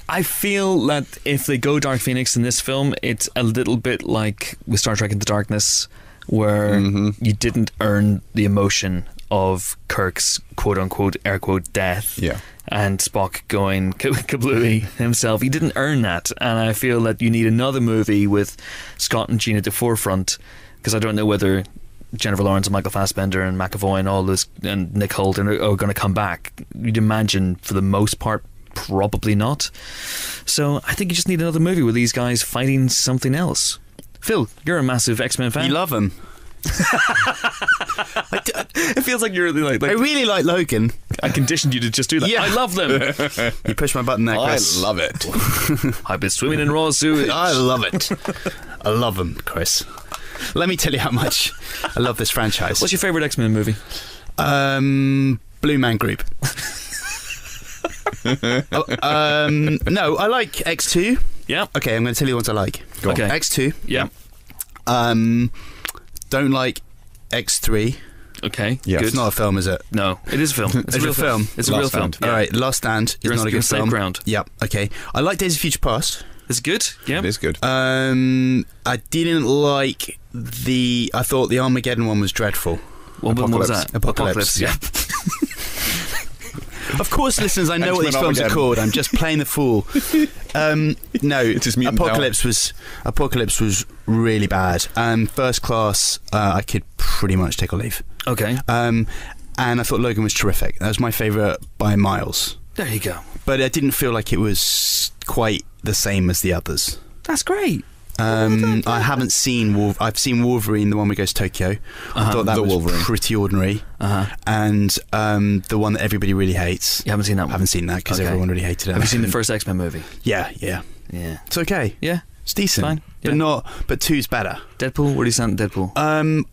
I feel that if they go Dark Phoenix in this film, it's a little bit like with Star Trek Into Darkness, where you didn't earn the emotion of Kirk's quote unquote air quote death. Yeah. And Spock going kablooey himself. He didn't earn that, and I feel that you need another movie with Scott and Jean at the forefront, because I don't know whether Jennifer Lawrence and Michael Fassbender and McAvoy and all this and Nick Holt are going to come back. You'd imagine for the most part probably not. So I think you just need another movie with these guys fighting something else. Phil, you're a massive X-Men fan. You love them. It feels like you're like I really like Logan. I conditioned you to just do that. Yeah. I love them. You push my button there, Chris. I love it. I've been swimming in raw sewage. I love it. I love them, Chris. Let me tell you how much I love this franchise. What's your favourite X-Men movie? Blue Man Group. No, I like X2. Yeah. Okay, I'm going to tell you the ones I like. Go on. Okay. X2. Yeah. Don't like X3. Okay. Yeah. Good. It's not a film, is it? No, it is a film. It's a real film. It's a Last real film. Stand. Yeah. All right, Last Stand is You're not a in good safe film. ground. Yep. Okay. I like Days of Future Past. It's good. Yeah. It is good. I didn't like I thought the Armageddon one was dreadful. What was that? Apocalypse. Yeah. Of course, listeners, I know what these films are called. I'm just playing the fool. No, It's his mutant Apocalypse was really bad. First Class, I could pretty much take or leave. Okay. And I thought Logan was terrific. That was my favourite by miles. There you go. But I didn't feel like it was quite the same as the others. That's great. I haven't seen I've seen Wolverine, the one where he goes to Tokyo. I thought that The was Wolverine. pretty ordinary. And the one that everybody really hates. You haven't seen that one? I haven't seen that because Okay. everyone really hated it. Have you seen the first X-Men movie? Yeah. Yeah. It's okay. Yeah. It's decent. Fine. But Yeah. but 2's better. Deadpool? Where do you stand at Deadpool?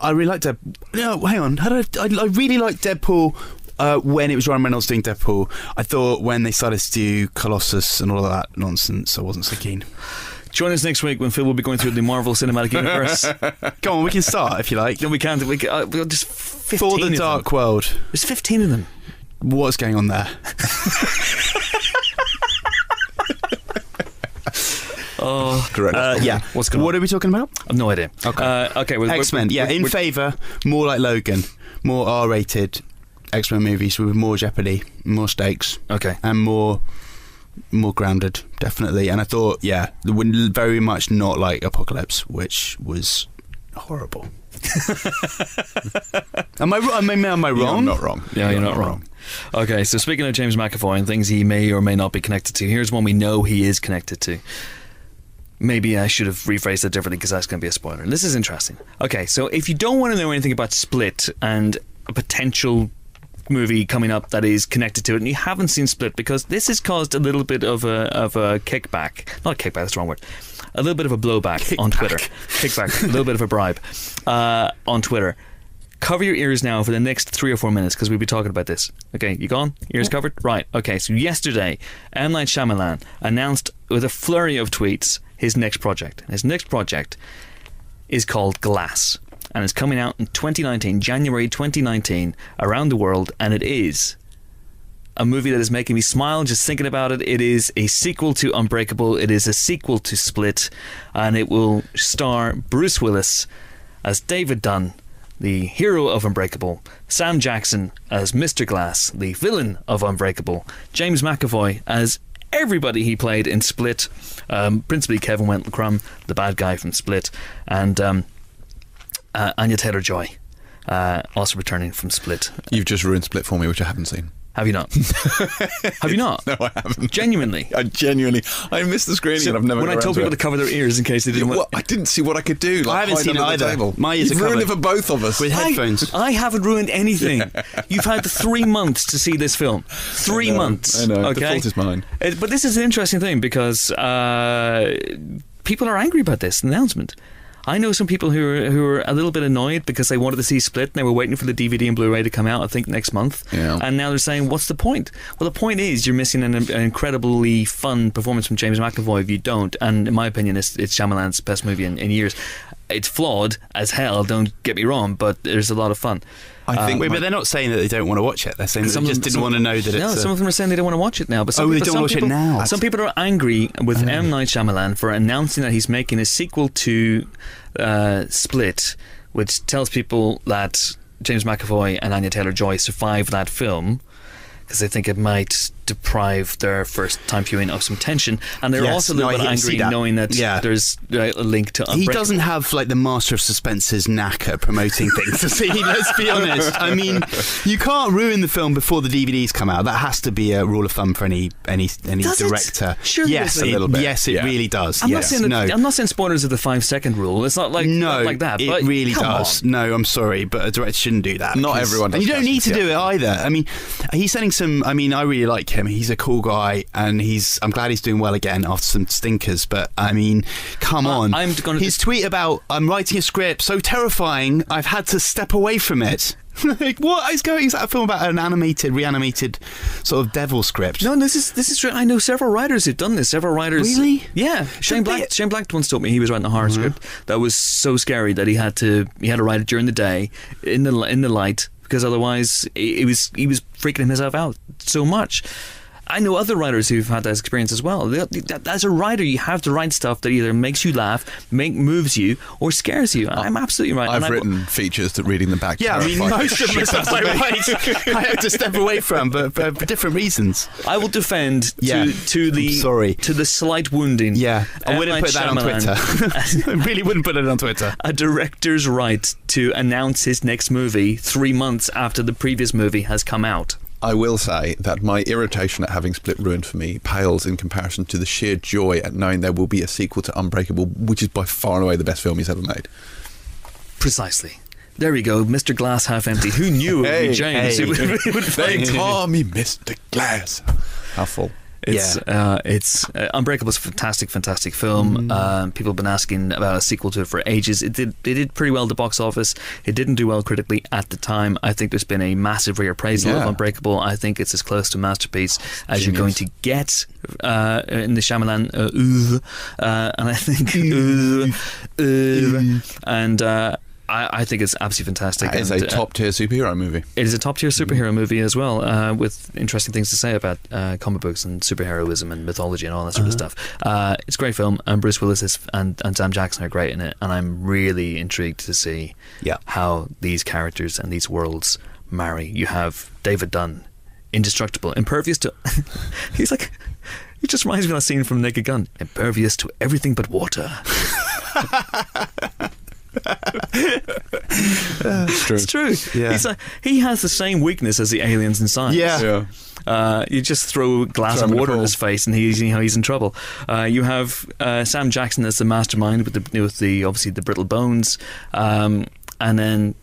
I really liked Deadpool. No, hang on. I really liked Deadpool when it was Ryan Reynolds doing Deadpool. I thought when they started to do Colossus and all of that nonsense, I wasn't so keen. Join us next week when Phil will be going through the Marvel Cinematic Universe. Go on, we can start if you like. No, we can't. We'll just 15 For the of Dark them. World. There's 15 of them. What's going on there? Oh, Correct. Yeah. What's going on? What are we talking about? I've no idea. Okay. Okay. X-Men. Yeah, in favour, more like Logan, more R-rated X-Men movies with more jeopardy, more stakes, Okay. and more grounded, definitely. And I thought, yeah, very much not like Apocalypse, which was horrible. Am I wrong? Am I wrong? You're not wrong. Yeah, you're not wrong. Okay, so speaking of James McAvoy and things he may or may not be connected to, here's one we know he is connected to. Maybe I should have rephrased that differently because that's going to be a spoiler. And this is interesting. Okay, so if you don't want to know anything about Split and a potential movie coming up that is connected to it, and you haven't seen Split, because this has caused a little bit of a kickback. Not kickback, that's the wrong word. A little bit of a blowback on Twitter. Kickback. A little bit of a bribe on Twitter. Cover your ears now for the next 3 or 4 minutes because we'll be talking about this. Okay, you gone? Ears covered? Right. Okay, so yesterday, M. Night Shyamalan announced with a flurry of tweets his next project. His next project is called Glass, and it's coming out in 2019, January 2019, around the world, and it is a movie that is making me smile just thinking about it. It is a sequel to Unbreakable. It is a sequel to Split, and it will star Bruce Willis as David Dunn, the hero of Unbreakable, Sam Jackson as Mr. Glass, the villain of Unbreakable, James McAvoy as everybody he played in Split, principally Kevin Wendell Crumb, the bad guy from Split, and Anya Taylor-Joy, also returning from Split. You've just ruined Split for me, which I haven't seen. Have you not? Have you not? No, I haven't. Genuinely? I missed the screening and I've never When I got told around people to it. cover their ears in case they didn't Well, I didn't see what I could do. Like, I haven't hide seen it under the either. table. My ears You've are ruined it covered. for both of us. With headphones. I haven't ruined anything. You've had 3 months to see this film. 3 months. I know. Okay? The fault is mine. But this is an interesting thing because people are angry about this announcement. I know some people who are a little bit annoyed because they wanted to see Split and they were waiting for the DVD and Blu-ray to come out, I think, next month. Yeah. And now they're saying, what's the point? Well, the point is you're missing an incredibly fun performance from James McAvoy if you don't. And in my opinion, it's Shyamalan's best movie in years. It's flawed as hell, don't get me wrong, but there's a lot of fun. I think. But they're not saying that they don't want to watch it. They're saying that Some they of just them- didn't want to know that No, it's... some of them are saying they don't want to watch it now. But some they people, don't some watch it people- now. Some people are angry with M. Night Shyamalan for announcing that he's making a sequel to Split, which tells people that James McAvoy and Anya Taylor-Joy survived that film because they think it might deprive their first time viewing of some tension, and they're Yes, also a little no, bit I see angry that. knowing that Yeah. there's a link to He Unbreakable. doesn't have like the Master of Suspense's knack at promoting things. To see, let's be honest. I mean, you can't ruin the film before the DVDs come out. That has to be a rule of thumb for any Does it? director. Surely yes, it does. A little bit. Yes, it Yeah. really does. I'm yes, not saying no. I'm not saying spoilers of the 5-second rule. It's not like No, not like that. it but really come does. on. No, I'm sorry, but a director shouldn't do that. Not because- everyone does And you don't need to castings, do it either. I mean, he's sending some... I mean, I really like him. He's a cool guy, and I'm glad he's doing well again after some stinkers, but I mean, come on. I'm gonna- His tweet about, I'm writing a script so terrifying, I've had to step away from it. Like, what is going? Is that a film about an reanimated sort of devil script? No, this is true. I know several writers who've done this. Several writers, Really? Yeah. Shane Black once told me he was writing a horror script that was so scary that he had to write it during the day in the light because otherwise he was freaking himself out so much. I know other writers who've had that experience as well. As a writer, you have to write stuff that either makes you laugh, moves you, or scares you. I'm absolutely right. I've written features that reading them back. Yeah, I mean, terrify most of them are right. I have to step away from, but for different reasons. I will defend Yeah. to the Sorry. to the slight wounding. Yeah, I M. wouldn't Night put that on Shyamalan. Twitter. I really wouldn't put it on Twitter. A director's right to announce his next movie 3 months after the previous movie has come out. I will say that my irritation at having Split ruined for me pales in comparison to the sheer joy at knowing there will be a sequel to Unbreakable, which is by far and away the best film he's ever made. Precisely. There we go, Mr. Glass Half Empty. Who knew it would be James? hey. It would They call me Mr. Glass. How full. It's Unbreakable is a fantastic film. People have been asking about a sequel to it for ages. It did pretty well at the box office. It didn't do well critically at the time. I think there's been a massive reappraisal of Unbreakable. I think it's as close to a masterpiece as you're going to get in the Shyamalan and I think and I think it's absolutely fantastic. It's a top-tier superhero movie. It is a top-tier superhero movie as well, with interesting things to say about comic books and superheroism and mythology and all that sort of stuff. It's a great film, and Bruce Willis and Sam Jackson are great in it, and I'm really intrigued to see how these characters and these worlds marry. You have David Dunn, indestructible, impervious to... He's like... He just reminds me of that scene from Naked Gun. Impervious to everything but water. It's true. Yeah. He's like, he has the same weakness as the aliens in Science. Yeah. You just throw glass Throw of him in water a in pool. his face, and he's in trouble. You have Sam Jackson as the mastermind with the obviously the brittle bones, and then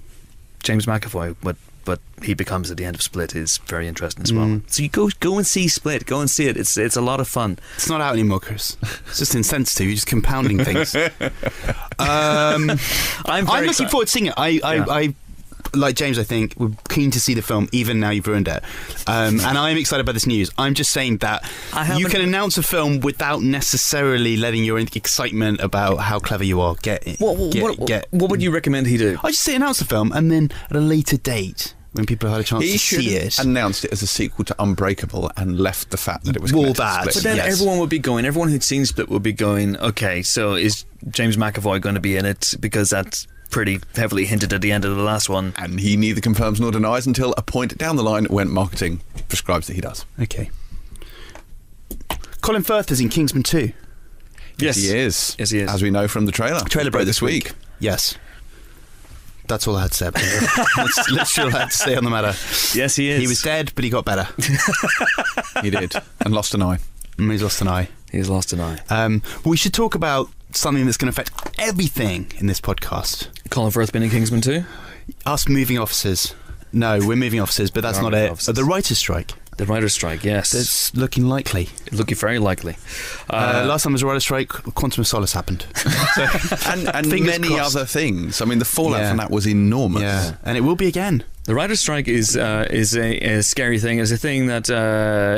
James McAvoy. But he becomes at the end of Split is very interesting as well. So you go and see Split. Go and see it. It's a lot of fun. It's not out anymore, Chris. It's just insensitive. You're just compounding things. I'm looking forward to seeing it. I like James, I think, we're keen to see the film, even now you've ruined it. And I'm excited about this news. I'm just saying that you can announce a film without necessarily letting your excitement about how clever you are What would you recommend he do? I just say announce the film, and then at a later date, when people have had a chance He to should see have it, announced it as a sequel to Unbreakable and left the fact that it was Well, connected to that. Split. But then Yes. everyone who'd seen Split would be going, okay, so is James McAvoy going to be in it? Because that's pretty heavily hinted at the end of the last one. And he neither confirms nor denies until a point down the line when marketing prescribes that he does. okay. Colin Firth is in Kingsman 2. Yes, He is. Yes, he is. As we know from the trailer. Trailer broke this week. Yes. That's all I had to say about it. That's literally all I had to say on the matter. Yes, he is. He was dead, but he got better. He did. And lost an eye. And he's lost an eye. He's lost an eye. We should talk about something that's going to affect everything in this podcast. Colin Firth been in Kingsman 2? Us moving offices. No, we're moving offices, but that's We are not moving it. offices. The writer's strike. The writer's strike, yes. That's looking likely. looking very likely. Last time there was a writer's strike, Quantum of Solace happened. and Fingers many crossed. other things. I mean, the fallout Yeah. from that was enormous. Yeah, and it will be again. The writer's strike is a scary thing. It's a thing that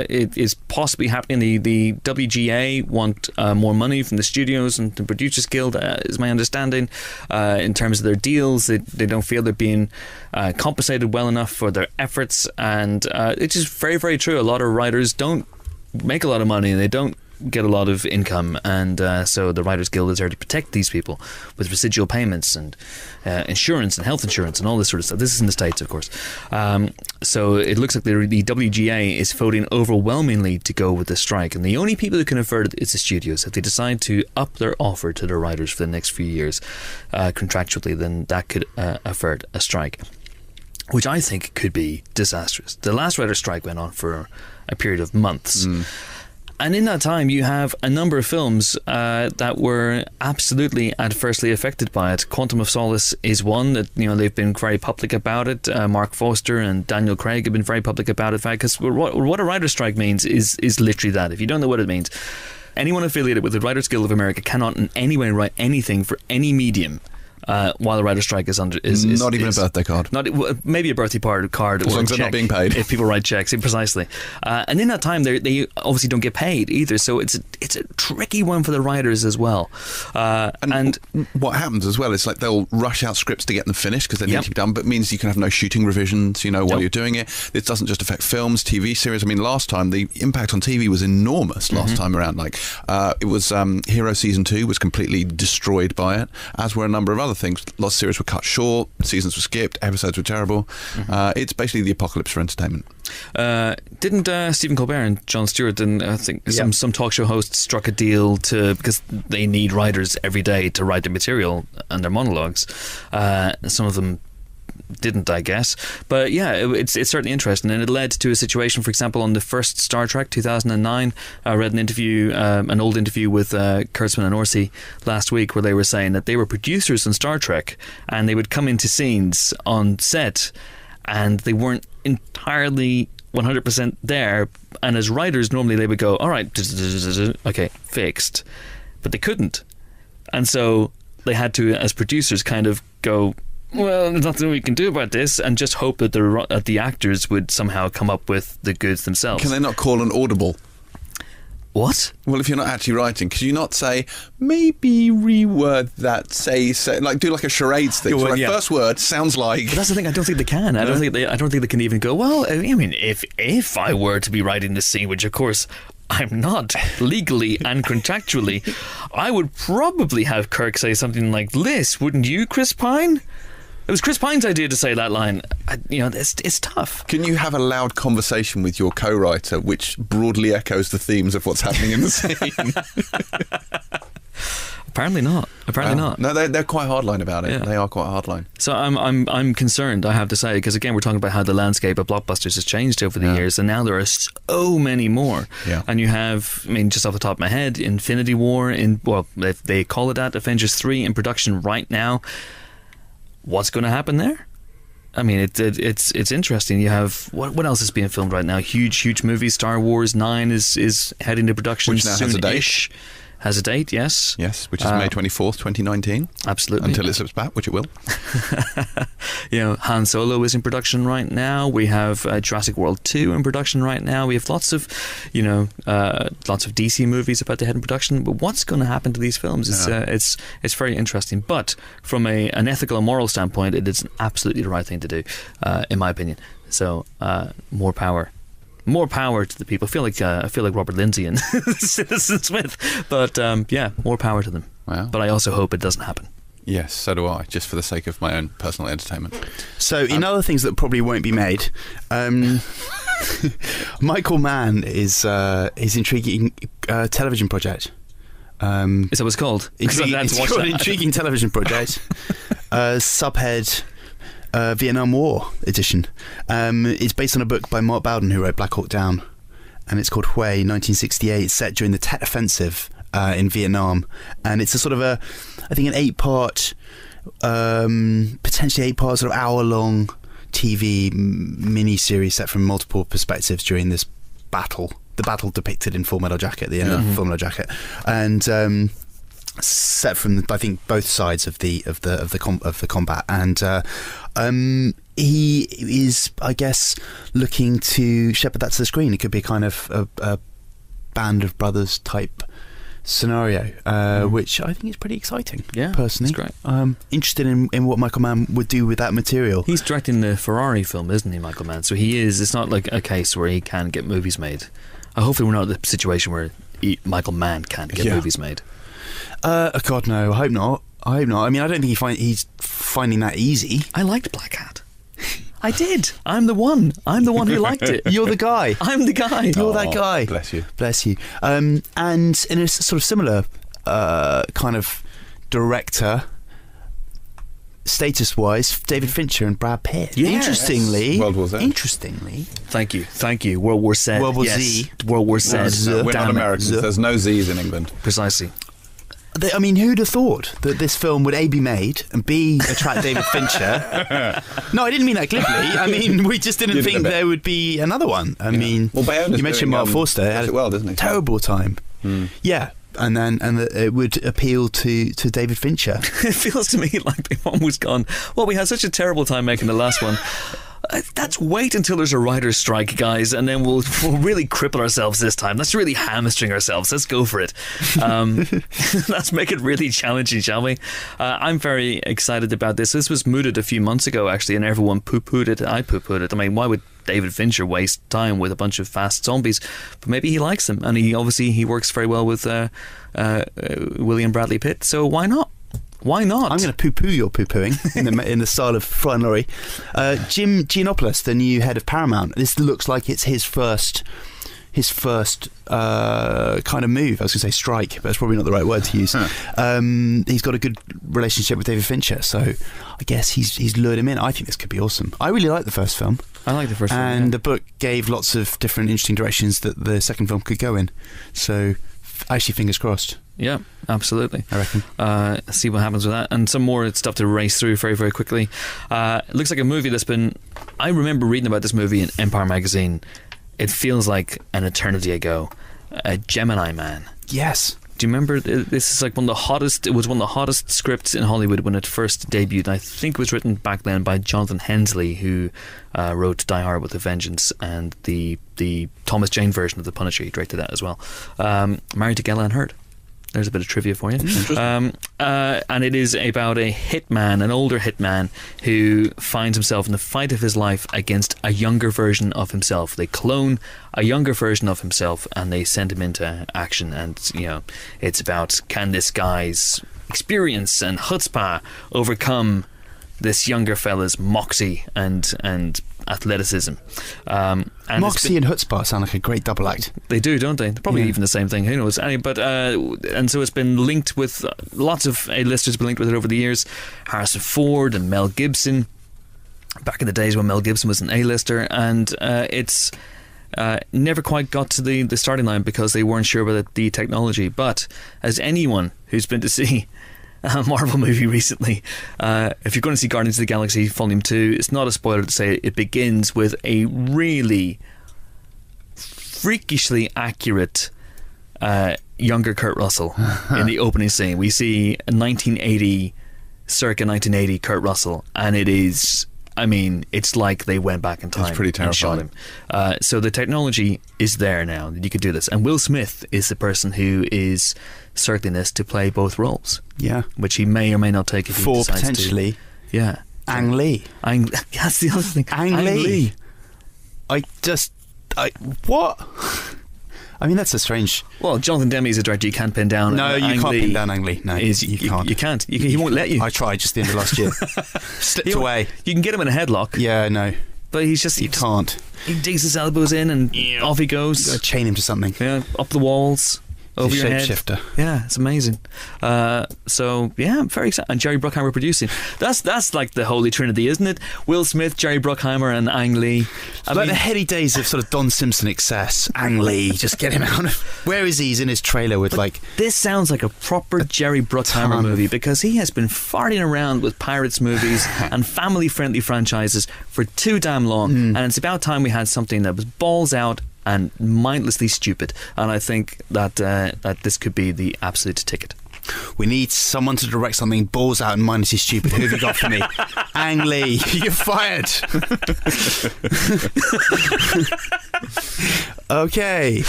it is possibly happening. The WGA want more money from the studios and the Producers Guild, is my understanding. In terms of their deals, they don't feel they're being compensated well enough for their efforts, and it's just very, very true. A lot of writers don't make a lot of money, and they don't get a lot of income, and so the Writers Guild is there to protect these people with residual payments and insurance and health insurance and all this sort of stuff. This is in the States, of course. So it looks like the WGA is voting overwhelmingly to go with the strike, and the only people who can afford it is the studios. If they decide to up their offer to the writers for the next few years contractually, then that could avert a strike, which I think could be disastrous. The last writer's strike went on for a period of months. And in that time, you have a number of films that were absolutely adversely affected by it. Quantum of Solace is one that, they've been very public about it. Mark Foster and Daniel Craig have been very public about it. Because what a writer's strike means is literally that. If you don't know what it means, anyone affiliated with the Writers Guild of America cannot in any way write anything for any medium while the writer's strike is under. Is not even a birthday card. Maybe a birthday card as or long a as they're check not being paid. if people write checks. Precisely. And in that time, they obviously don't get paid either. So it's a tricky one for the writers as well. And what happens as well is like they'll rush out scripts to get them finished because they need to be done, but it means you can have no shooting revisions, while you're doing it. This doesn't just affect films, TV series. I mean, last time the impact on TV was enormous. Last time around, it was Hero season 2 was completely destroyed by it, as were a number of other things. Lots of series were cut short, seasons were skipped, episodes were terrible. It's basically the apocalypse for entertainment. Didn't Stephen Colbert and Jon Stewart and I think some talk show hosts struck a deal because they need writers every day to write their material and their monologues. Some of them didn't, I guess, but it's certainly interesting, and it led to a situation, for example, on the first Star Trek 2009. I read an old interview with Kurtzman and Orsi last week, where they were saying that they were producers on Star Trek and they would come into scenes on set and they weren't entirely 100% there, and as writers normally they would go, all right, okay, fixed, but they couldn't, and so they had to, as producers, kind of go, well, there's nothing we can do about this, and just hope that the actors would somehow come up with the goods themselves. Can they not call an audible? What? Well, if you're not actually writing, could you not say, maybe reword that, say do like a charades thing? So first word sounds like... But that's the thing, I don't think they can. I don't think they can even go, well, I mean, if I were to be writing this scene, which of course I'm not legally and contractually, I would probably have Kirk say something like this, wouldn't you, Chris Pine? It was Chris Pine's idea to say that line. It's tough. Can you have a loud conversation with your co-writer which broadly echoes the themes of what's happening in the scene? Apparently not. No, they're quite hardline about it. Yeah. They are quite hardline. So I'm concerned, I have to say, because again we're talking about how the landscape of blockbusters has changed over the years, and now there are so many more. Yeah. And you have, I mean, just off the top of my head, Infinity War they call it that, Avengers 3 in production right now. What's going to happen there? I mean, it's interesting. You have what else is being filmed right now? Huge movies. Star Wars 9 is heading to production which now soon-ish. Has a date, yes. Yes, which is May 24th, 2019. Absolutely. Until it slips back, which it will. Han Solo is in production right now. We have Jurassic World 2 in production right now. We have lots of DC movies about to head in production. But what's going to happen to these films? It's very interesting. But from an ethical and moral standpoint, it is absolutely the right thing to do, in my opinion. So more power. More power to the people. I feel like Robert Lindsay and Citizen Smith, but more power to them. Wow. But I also hope it doesn't happen. Yes, so do I, just for the sake of my own personal entertainment. So, in other things that probably won't be made, Michael Mann is his intriguing television project. Is that what it's called? It's called an intriguing television project. Subhead. Vietnam War edition. It's based on a book by Mark Bowden, who wrote Black Hawk Down, and it's called Hue, 1968. It's set during the Tet Offensive in Vietnam, and it's a sort of an 8-part, potentially 8-part sort of hour-long TV mini-series set from multiple perspectives during this battle. The battle depicted in Full Metal Jacket, the end of Full Metal Jacket, and set from I think both sides of the combat, and he is, I guess, looking to shepherd that to the screen. It could be kind of a Band of Brothers type scenario, which I think is pretty exciting. Yeah, personally, it's great. Interested in what Michael Mann would do with that material. He's directing the Ferrari film, isn't he, Michael Mann? So he is. It's not like a case where he can get movies made. Hopefully, we're not in the situation where Michael Mann can't get movies made. God no, I hope not. I mean, I don't think he's finding that easy. I liked Black Hat. I did. I'm the one who liked it. You're the guy. I'm the guy. You're that guy. Bless you. And in a sort of similar kind of director, status-wise, David Fincher and Brad Pitt. Yes. Interestingly. World War Z. Interestingly. Thank you. World War Z. World War yes. Z. World War Z. No, we're not Americans. There's no Z's in England. Precisely. I mean, who'd have thought that this film would A, be made, and B, attract David Fincher? No, I didn't mean that glibly. I mean, we just didn't think there would be another one. I mean, well, you mentioned Mark Forster. Does it well, doesn't he? Terrible time. Yeah. it would appeal to David Fincher. It feels to me like they've almost gone, well, we had such a terrible time making the last one. Let's wait until there's a writer's strike, guys, and then we'll really cripple ourselves this time. Let's really hamstring ourselves. Let's go for it. Let's make it really challenging, shall we? I'm very excited about this. This was mooted a few months ago, actually, and everyone poo-pooed it. I poo-pooed it. I mean, why would David Fincher waste time with a bunch of fast zombies? But maybe he likes them, and he works very well with William Bradley Pitt, so why not? Why not? I'm going to poo-poo your poo-pooing in the style of Flying Laurie. Jim Giannopoulos, the new head of Paramount. This looks like it's his first kind of move. I was going to say strike, but that's probably not the right word to use. He's got a good relationship with David Fincher, so I guess he's lured him in. I think this could be awesome. I really like the first film. I like the first film. And the book gave lots of different interesting directions that the second film could go in. So, actually, fingers crossed. Yeah, absolutely. I reckon. See what happens with that. And some more stuff to race through very, very quickly. It looks like a movie that's been... I remember reading about this movie in Empire magazine. It feels like an eternity ago. Gemini Man. Yes. Do you remember? This is like one of the hottest... It was one of the hottest scripts in Hollywood when it first debuted. I think it was written back then by Jonathan Hensley, who wrote Die Hard with a Vengeance, and the Thomas Jane version of The Punisher. He directed that as well. Married to Gillian Hurd. There's a bit of trivia for you. And it is about a hitman, an older hitman, who finds himself in the fight of his life against a younger version of himself. They clone a younger version of himself and they send him into action. And, you know, it's about, can this guy's experience and chutzpah overcome this younger fella's moxie and athleticism. Moxie and chutzpah sound like a great double act. They do, don't they? They're probably even the same thing. Who knows? But and so it's been linked with lots of A-listers. Been linked with it over the years. Harrison Ford and Mel Gibson. Back in the days when Mel Gibson was an A-lister, and it's never quite got to the starting line because they weren't sure about the technology. But as anyone who's been to see a Marvel movie recently, if you're going to see Guardians of the Galaxy Volume 2, it's not a spoiler to say it begins with a really freakishly accurate younger Kurt Russell in the opening scene. We see a circa 1980 Kurt Russell, and it is, I mean, it's like they went back in time. It's pretty terrifying. And shot him. So the technology is there now that you could do this, and Will Smith is the person who is circling this to play both roles. Yeah, which he may or may not take if he decides potentially. To. Yeah, Ang Lee. That's the other thing. Ang Lee. What? I mean, that's a strange... Well, Jonathan Demme is a director you can't pin down. No, you can't pin down Ang Lee. No, you can't. You can't. He won't let you. I tried just the end of last year. Slipped away. You can get him in a headlock. Yeah, I know. But he's just... You can't. He digs his elbows in and off he goes. You've got to chain him to something. Yeah, up the walls. Over your head. Shapeshifter. Yeah, it's amazing. So yeah, I'm very excited. And Jerry Bruckheimer producing. That's like the holy trinity, isn't it? Will Smith, Jerry Bruckheimer, and Ang Lee. Like the heady days of sort of Don Simpson excess. Ang Lee, just get him out. Where is he? He's in his trailer with This sounds like a proper Jerry Bruckheimer movie because he has been farting around with pirates movies and family-friendly franchises for too damn long, and it's about time we had something that was balls out and mindlessly stupid, and I think that this could be the absolute ticket. We need someone to direct something balls out and mindlessly stupid. Who have you got for me? Ang Lee, you're fired. Okay,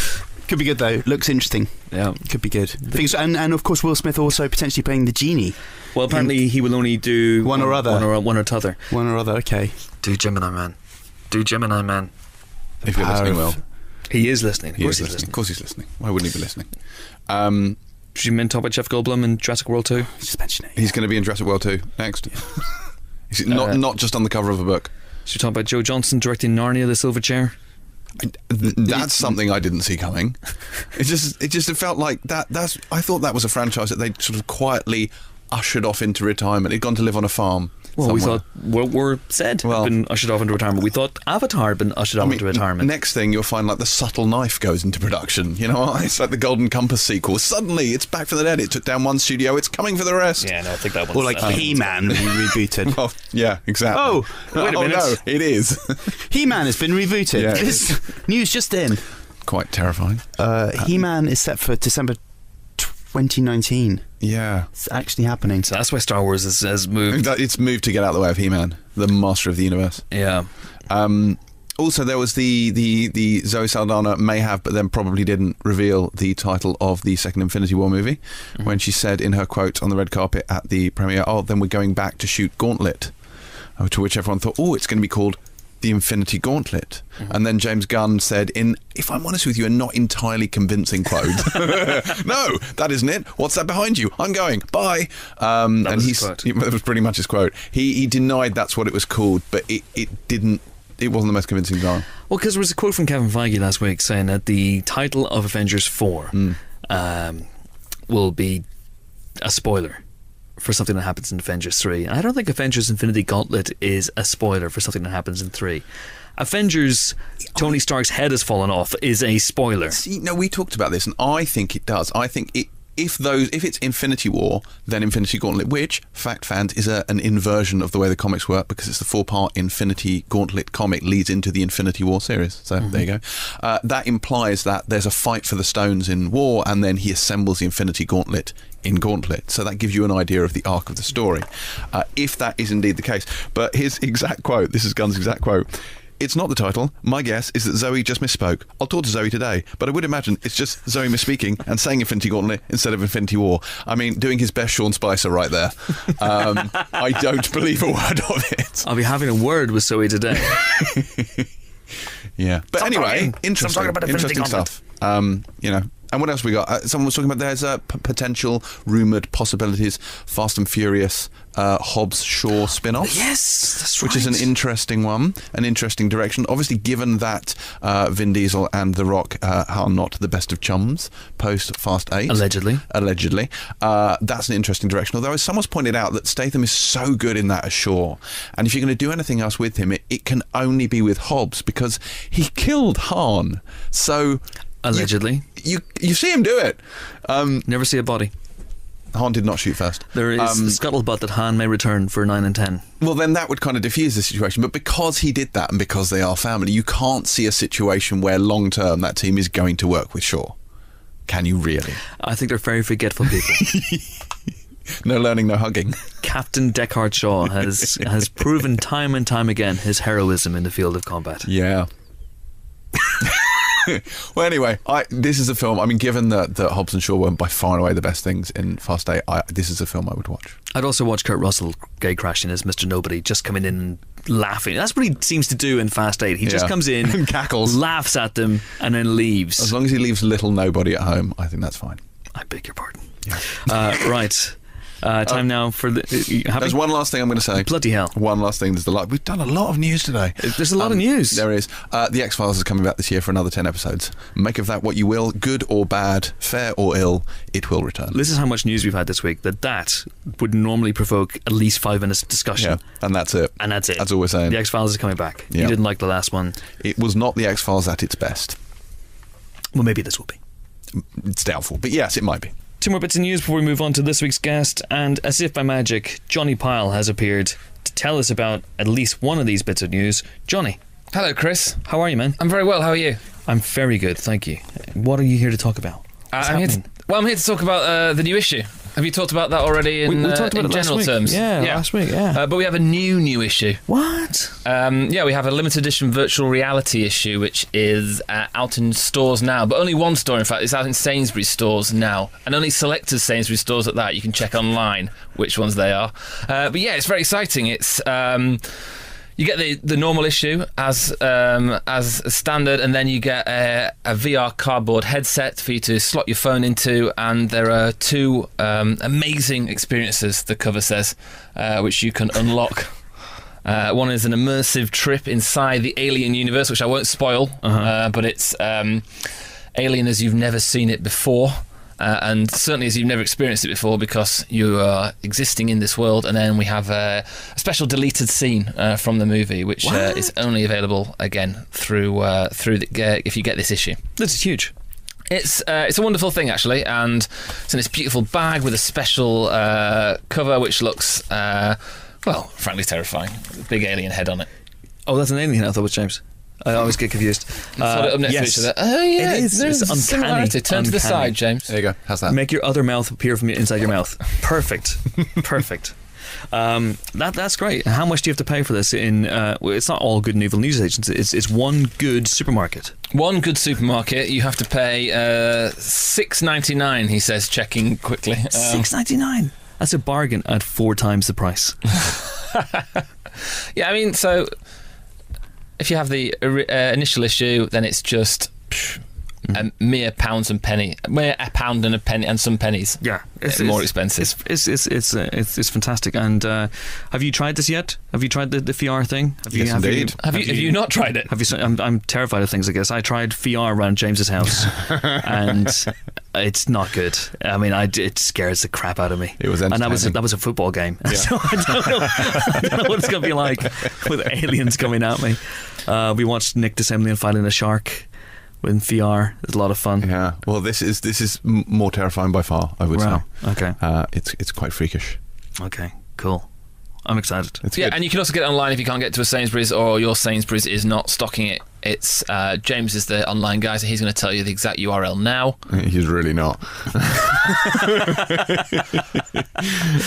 could be good though. Looks interesting. Yeah, could be good. And of course Will Smith also potentially playing the genie. Well, apparently he will only do one or other. One or t'other. One or other. Okay. Do Gemini Man. If you're listening, Will. He is listening. Of course he's listening. Of course he's listening. Why wouldn't he be listening? Should you mean talk about Jeff Goldblum in Jurassic World 2? Just mention it. He's going to be in Jurassic World 2 next. Not just on the cover of a book. Should we talk about Joe Johnston directing Narnia: The Silver Chair? That's something I didn't see coming. It felt like that. I thought that was a franchise that they sort of quietly ushered off into retirement. He'd gone to live on a farm. Well, somewhere. we thought World War Z had been ushered off into retirement. We thought Avatar had been ushered off into retirement. Next thing you'll find like The Subtle Knife goes into production. You know, it's like the Golden Compass sequel. Suddenly it's back from the dead. It took down one studio. It's coming for the rest. Yeah, no, I think that one's... Or like He-Man being rebooted. Oh, yeah, exactly. Oh, wait a minute. No, it is. He-Man has been rebooted. Yeah, this news just in. Quite terrifying. He-Man is set for December 2019. Yeah. It's actually happening. So that's why Star Wars has moved. It's moved to get out of the way of He-Man, the master of the universe. Yeah. Also, there was the Zoe Saldana may have, but then probably didn't reveal the title of the second Infinity War movie when she said in her quote on the red carpet at the premiere, "Oh, then we're going back to shoot Gauntlet," to which everyone thought, "Oh, it's going to be called The Infinity Gauntlet." And then James Gunn said, if I'm honest with you, a not entirely convincing quote, "No, that isn't it. What's that behind you? I'm going. Bye." That was his quote. That was pretty much his quote. He denied that's what it was called, but it didn't. It wasn't the most convincing design. Well, because there was a quote from Kevin Feige last week saying that the title of Avengers 4 will be a spoiler for something that happens in Avengers 3. And I don't think Avengers Infinity Gauntlet is a spoiler for something that happens in 3. Avengers Tony Stark's head has fallen off is a spoiler. See, no, we talked about this, and I think it does. I think if it's Infinity War, then Infinity Gauntlet, which, fact fans, is an inversion of the way the comics work, because it's the 4-part Infinity Gauntlet comic leads into the Infinity War series. So there you go. That implies that there's a fight for the stones in War, and then he assembles the Infinity Gauntlet in Gauntlet. So that gives you an idea of the arc of the story, if that is indeed the case. But his exact quote, this is Gunn's exact quote: "It's not the title. My guess is that Zoe just misspoke. I'll talk to Zoe today, but I would imagine it's just Zoe misspeaking and saying Infinity Gauntlet instead of Infinity War." I mean, doing his best Sean Spicer right there. I don't believe a word of it. I'll be having a word with Zoe today. Yeah. But anyway, interesting stuff. And what else we got? Someone was talking about there's potential rumoured possibilities. Fast and Furious Hobbs Shaw spin-off. Yes, that's right. Which is an interesting one, an interesting direction. Obviously, given that Vin Diesel and The Rock are not the best of chums post Fast 8. Allegedly. That's an interesting direction. Although, as someone's pointed out, that Statham is so good in that as Shaw. And if you're going to do anything else with him, it can only be with Hobbs, because he killed Han. So... Allegedly. You see him do it. Never see a body. Han did not shoot first. There is scuttlebutt that Han may return for 9 and 10. Well, then that would kind of diffuse the situation. But because he did that and because they are family, you can't see a situation where long term that team is going to work with Shaw. Can you really? I think they're very forgetful people. No learning, no hugging. Captain Deckard Shaw has proven time and time again his heroism in the field of combat. Yeah. Well, anyway, this is a film. I mean, given that Hobbs and Shaw were by far and away the best things in Fast 8, this is a film I would watch. I'd also watch Kurt Russell gate crashing as Mr. Nobody, just coming in and laughing. That's what he seems to do in Fast 8. He just comes in and cackles, laughs at them, and then leaves. As long as he leaves little nobody at home, I think that's fine. I beg your pardon. Yeah. Right. Time now for the... There's one last thing I'm going to say. Bloody hell. One last thing. We've done a lot of news today. There's a lot of news. There is. The X-Files is coming back this year for another 10 episodes. Make of that what you will. Good or bad, fair or ill, it will return. This is how much news we've had this week, that would normally provoke at least 5 minutes of discussion. Yeah, and that's it. That's all we're saying. The X-Files is coming back. Yeah. You didn't like the last one. It was not the X-Files at its best. Well, maybe this will be. It's doubtful, but yes, it might be. 2 more bits of news before we move on to this week's guest, and as if by magic, Johnny Pyle has appeared to tell us about at least one of these bits of news. Johnny. Hello, Chris. How are you, man? I'm very well. How are you? I'm very good, thank you. What are you here to talk about? I'm here to talk about the new issue. Have you talked about that already in, we talked about in it general last terms? Week. Yeah, last week, yeah. But we have a new issue. What? We have a limited edition virtual reality issue, which is out in stores now. But only one store, in fact. It's out in Sainsbury's stores now. And only selected Sainsbury's stores at that. You can check online which ones they are. But yeah, it's very exciting. It's... you get the normal issue as standard, and then you get a VR cardboard headset for you to slot your phone into, and there are 2 amazing experiences, the cover says, which you can unlock. One is an immersive trip inside the Alien universe, which I won't spoil, but it's Alien as you've never seen it before. And certainly as you've never experienced it before, because you are existing in this world. And then we have a special deleted scene from the movie, which is only available again through if you get this issue. This is huge. It's a wonderful thing, actually, and it's in this beautiful bag with a special cover, which looks frankly terrifying. Big alien head on it. Oh, that's an alien. I thought it was James. I always get confused. Put it up next to each other. Oh yeah, it is. there's It's a uncanny. similarity. Turn to the Uncanny. side, James. There you go. How's that? Make your other mouth appear from inside your mouth. Perfect. Perfect. That's great. How much do you have to pay for this? Well, it's not all good and evil newsagents. It's one good supermarket. One good supermarket, you have to pay $6.99. He says, checking quickly. $6.99. That's a bargain at 4 times the price. Yeah, I mean, so if you have the initial issue, then it's just a mere pound and a penny and some pennies. Yeah, It's more expensive. It's fantastic. And have you tried this yet? Have you tried the VR thing? Yes, indeed. Have you not tried it? I'm terrified of things like this. I tried VR around James's house, and it's not good. I mean, it scares the crap out of me. It was and entertaining. that was a football game. So I don't know what it's going to be like with aliens coming at me. We watched Nick DeSemblian fighting a shark in VR. It's a lot of fun. Yeah. Well, this is more terrifying by far, I would Wow. say. Okay. It's quite freakish. Okay. Cool. I'm excited. It's Yeah, good. and you can also get it online if you can't get to a Sainsbury's or your Sainsbury's is not stocking it. It's James is the online guy, so he's going to tell you the exact URL now. He's really not.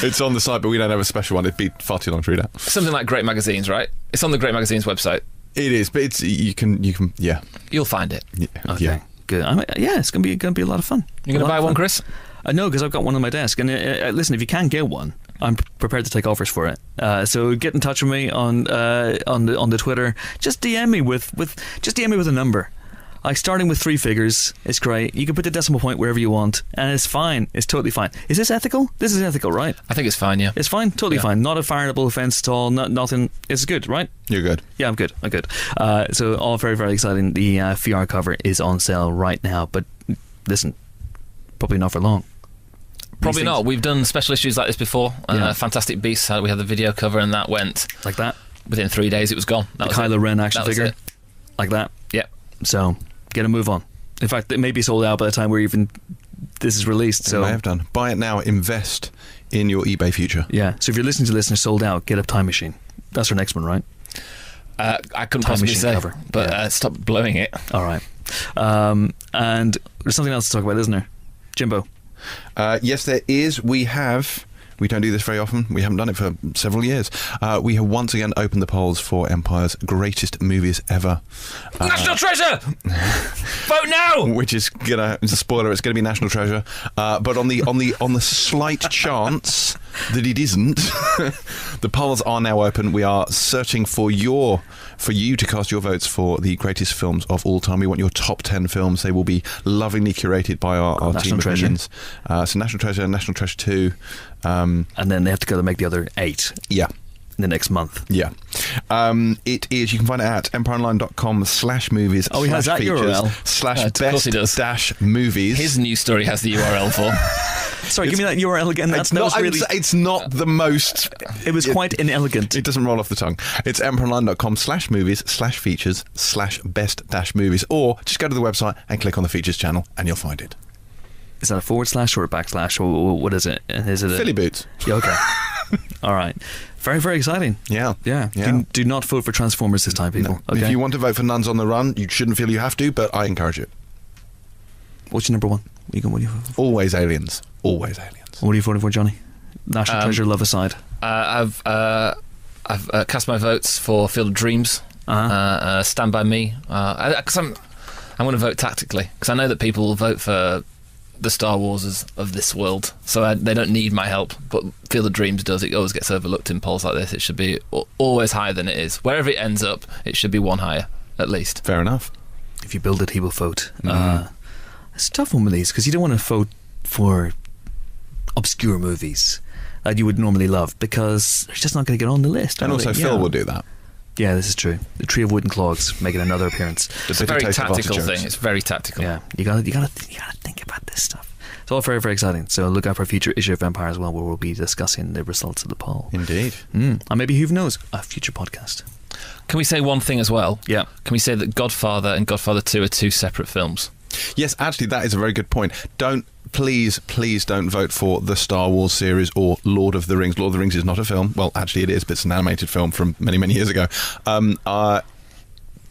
It's on the site, but we don't have a special one. It'd be far too long to read out. Something like Great Magazines, right? It's on the Great Magazines website. It is, but it's you can yeah. You'll find it. Okay. Yeah. Good. It's going to be a lot of fun. You're going to buy one, Chris? No, because I've got one on my desk. And listen, if you can't get one, I'm prepared to take offers for it. So get in touch with me on the Twitter. Just DM me with a number. Like starting with 3 figures, it's great. You can put the decimal point wherever you want, and it's fine. It's totally fine. Is this ethical? This is ethical, right? I think it's fine, yeah. It's fine, totally Yeah. fine. Not a fireable offence at all. Nothing. It's good, right? You're good. Yeah, I'm good. So all very, very exciting. The VR cover is on sale right now, but listen, probably not for long. Probably These not. We've done special issues like this before. Yeah. Fantastic Beasts, we had the video cover, and that went Like that. within 3 days. It was gone. That The was Kylo it. Ren action That was figure. it. Like that. Yeah. So get a move on. In fact, it may be sold out by the time this is released. So So I have done. Buy it now. Invest in your eBay future. yeah. So if you're listening to Listener Sold Out, get a Time Machine. That's our next one, right? I couldn't Time possibly machine say, cover. but Yeah. stop blowing it. All right. And there's something else to talk about, isn't there? Jimbo. Yes, there is. We don't do this very often. We haven't done it for several years. We have once again opened the polls for Empire's greatest movies ever. National Treasure! Vote now! Which is it's a spoiler. It's gonna be National Treasure. But on the slight chance that it isn't, the polls are now open. We are searching for you to cast your votes for the greatest films of all time. We want your top 10 films. They will be lovingly curated by our team National of Treasure. minions. So National Treasure, National Treasure 2. And then they have to go to make the other 8 Yeah. in the next month. Yeah. It is, you can find it at empireonline.com/movies. Oh, he has that URL. Of course he does. /movies. His news story has the URL for. Sorry, give me that URL again. That was really. It's not the most. It was quite inelegant. It doesn't roll off the tongue. It's empireonline.com/movies/features/best-movies, or just go to the website and click on the features channel and you'll find it. Is that a / or a / or what is it? Is it a Philly boots. Yeah, okay. All right. Very, very exciting. Yeah. Yeah. Do not vote for Transformers this time, people. No. Okay. If you want to vote for Nuns on the Run, you shouldn't feel you have to, but I encourage it. What's your number one? What are you Always aliens. Always aliens. What are you voting for, Johnny? National Treasure, love aside. I've cast my votes for Field of Dreams. Stand By Me. Because I'm going to vote tactically, because I know that people will vote for the Star Wars of this world, so they don't need my help. But Field of Dreams does. It always gets overlooked in polls like this. It should be always higher than it is. Wherever it ends up, it should be one higher, at least. Fair enough. If you build it, he will vote. It's a tough one with these, because you don't want to vote for obscure movies that you would normally love, because they're just not going to get on the list. And are also they? Phil Yeah. will do that. Yeah, this is true. The Tree of Wooden Clogs making another appearance. It's a very tactical thing. It's very tactical. Yeah, you gotta think about this stuff. It's all very, very exciting. So look out for a future issue of Empire as well, where we'll be discussing the results of the poll. Indeed. And maybe, who knows, a future podcast. Can we say one thing as well? Yeah. Can we say that Godfather and Godfather 2 are 2 separate films? Yes, actually, that is a very good point. Please don't vote for the Star Wars series or Lord of the Rings. Lord of the Rings is not a film. Well, actually it is, but it's an animated film from many, many years ago.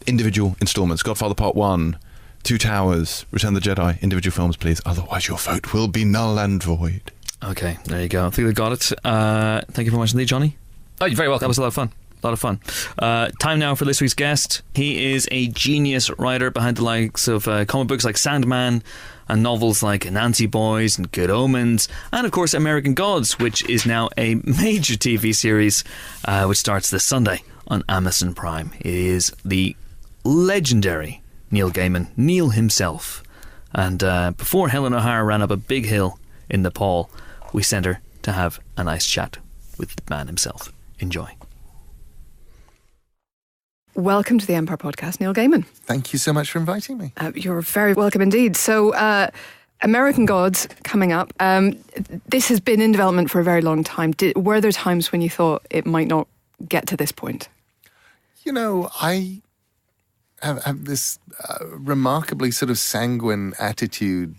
individual installments. Godfather Part 1, Two Towers, Return of the Jedi, individual films, please. Otherwise, your vote will be null and void. Okay, there you go. I think we got it. Thank you very much indeed, Johnny. Oh, you're very welcome. That was a lot of fun. Time now for this week's guest. He is a genius writer behind the likes of comic books like Sandman and novels like Anansi Boys and Good Omens, and of course American Gods, which is now a major TV series which starts this Sunday on Amazon Prime. It is the legendary Neil Gaiman, Neil himself. And before Helen O'Hara ran up a big hill in Nepal, we sent her to have a nice chat with the man himself. Enjoy. Welcome to the Empire Podcast, Neil Gaiman. Thank you so much for inviting me. You're very welcome indeed. So, American Gods coming up. This has been in development for a very long time. Were there times when you thought it might not get to this point? You know, I have this remarkably sort of sanguine attitude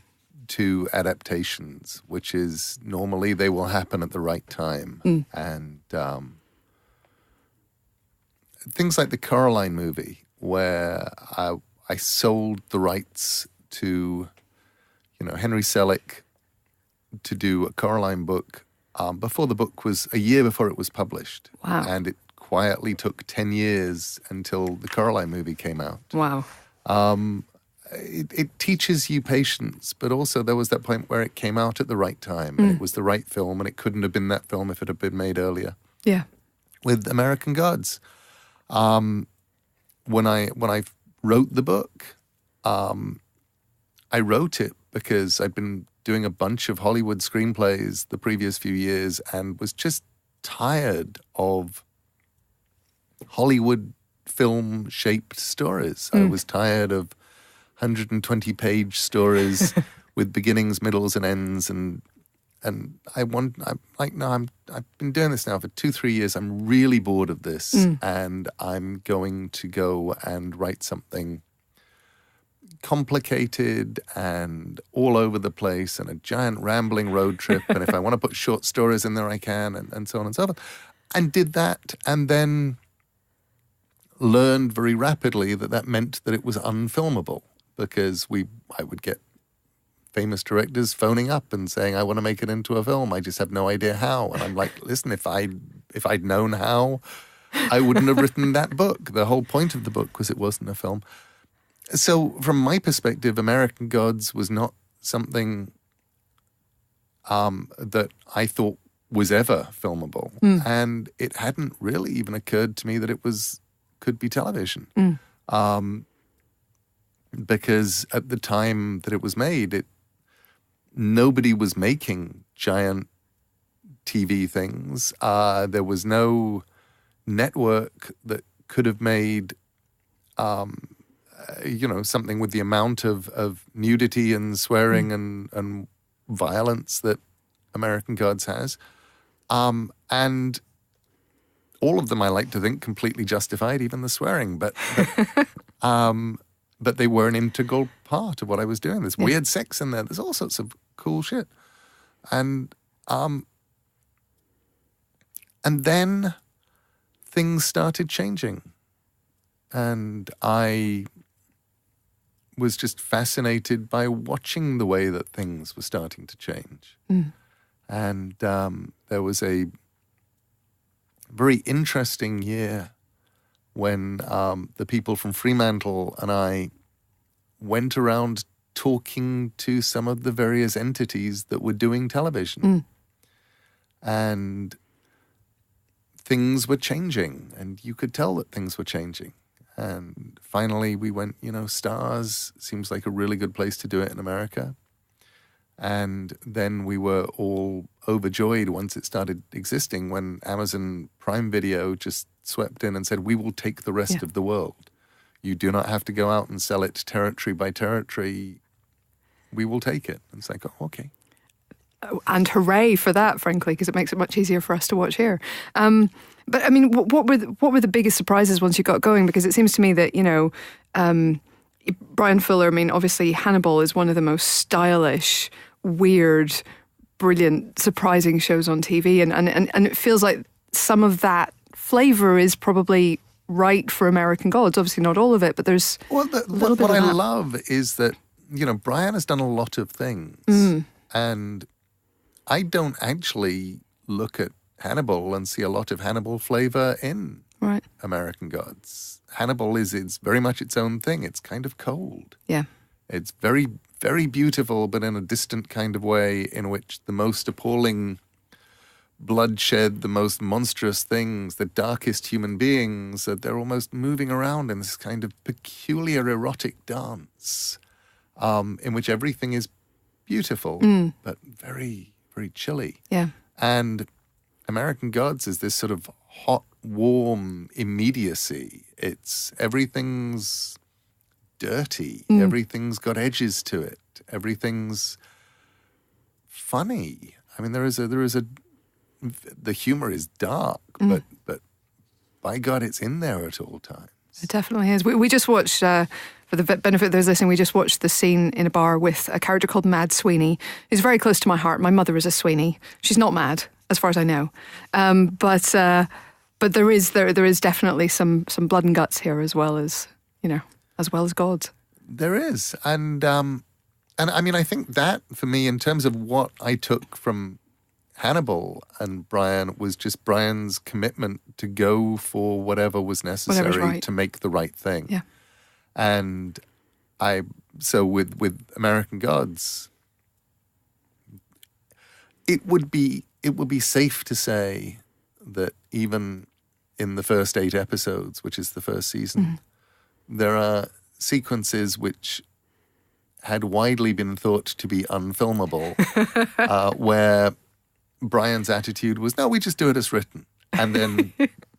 to adaptations, which is normally they will happen at the right time. And things like the Coraline movie, where I sold the rights to, Henry Selick to do a Coraline book before the book was, a year before it was published. Wow. And it quietly took 10 years until the Coraline movie came out. Wow. It teaches you patience, but also there was that point where it came out at the right time, and it was the right film, and it couldn't have been that film if it had been made earlier. Yeah. With American Gods. When I wrote the book, I wrote it because I'd been doing a bunch of Hollywood screenplays the previous few years and was just tired of Hollywood film-shaped stories. I was tired of 120-page stories with beginnings, middles, and ends, and I've been doing this now for 2-3 years. I'm really bored of this, and I'm going to go and write something complicated and all over the place and a giant rambling road trip. And if I want to put short stories in there, I can, and so on and so forth. And did that, and then learned very rapidly that meant that it was unfilmable, because I would get famous directors phoning up and saying, I want to make it into a film. I just have no idea how. And I'm like, listen, if I'd known how, I wouldn't have written that book. The whole point of the book was it wasn't a film. So from my perspective, American Gods was not something that I thought was ever filmable. And it hadn't really even occurred to me that it could be television. Because at the time that it was made, nobody was making giant TV things. There was no network that could have made, something with the amount of nudity and swearing and violence that American Gods has. And all of them, I like to think, completely justified, even the swearing. But they were an integral part of what I was doing. There's weird sex in there. There's all sorts of cool shit. And then things started changing. And I was just fascinated by watching the way that things were starting to change. And there was a very interesting year when the people from Fremantle and I went around talking to some of the various entities that were doing television. And things were changing, and you could tell that things were changing. And finally we went, Stars seems like a really good place to do it in America. And then we were all overjoyed once it started existing, when Amazon Prime Video just swept in and said, we will take the rest of the world. You do not have to go out and sell it territory by territory. We will take it. And it's like, oh, okay. And hooray for that, frankly, because it makes it much easier for us to watch here. But I mean, what were the biggest surprises once you got going? Because it seems to me that, Brian Fuller, I mean, obviously Hannibal is one of the most stylish, weird, brilliant, surprising shows on TV. And it feels like some of that flavour is probably right for American Gods. Obviously, not all of it, but there's Well, a little bit what of I that. love is that, Brian has done a lot of things. And I don't actually look at Hannibal and see a lot of Hannibal flavor in Right. American Gods. Hannibal it's very much its own thing. It's kind of cold. Yeah. It's very, very beautiful, but in a distant kind of way in which the most appalling bloodshed, the most monstrous things, the darkest human beings, that they're almost moving around in this kind of peculiar erotic dance in which everything is beautiful, but very, very chilly. Yeah. And American Gods is this sort of hot, warm immediacy. Everything's dirty. Everything's got edges to it. Everything's funny. I mean, the humor is dark, but by God, it's in there at all times. It definitely is. We just watched, for the benefit of those listening, we just watched the scene in a bar with a character called Mad Sweeney, who's very close to my heart. My mother is a Sweeney. She's not mad, as far as I know. But there is definitely some blood and guts here, as well as gods. There is. And I mean, I think that, for me, in terms of what I took from Hannibal and Brian, was just Brian's commitment to go for whatever was necessary Whatever's right. to make the right thing. Yeah. And so with American Gods, it would be safe to say that even in the first 8 episodes, which is the first season, there are sequences which had widely been thought to be unfilmable, where Brian's attitude was, no, we just do it as written. And then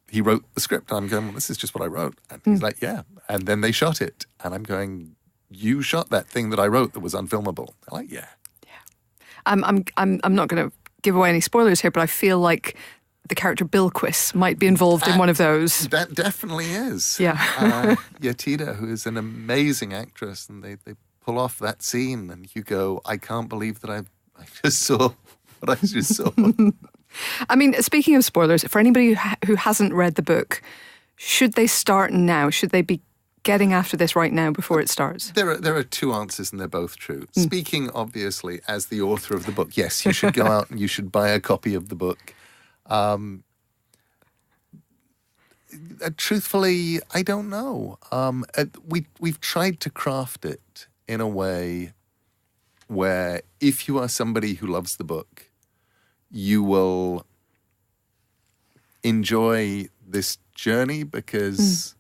he wrote the script. And I'm going, well, this is just what I wrote. And he's like, yeah. And then they shot it. And I'm going, you shot that thing that I wrote that was unfilmable. They're like, yeah. I'm not going to give away any spoilers here, but I feel like the character Bilquis might be involved in one of those. That definitely is. Yeah. Yatida, who is an amazing actress, and they pull off that scene, and you go, I can't believe that I just saw what I just saw. I mean, speaking of spoilers, for anybody who hasn't read the book, should they start now? Should they be getting after this right now before it starts? There are 2 answers, and they're both true. Speaking, obviously, as the author of the book, yes, you should go out and you should buy a copy of the book. Truthfully, I don't know. We've tried to craft it in a way where if you are somebody who loves the book, you will enjoy this journey because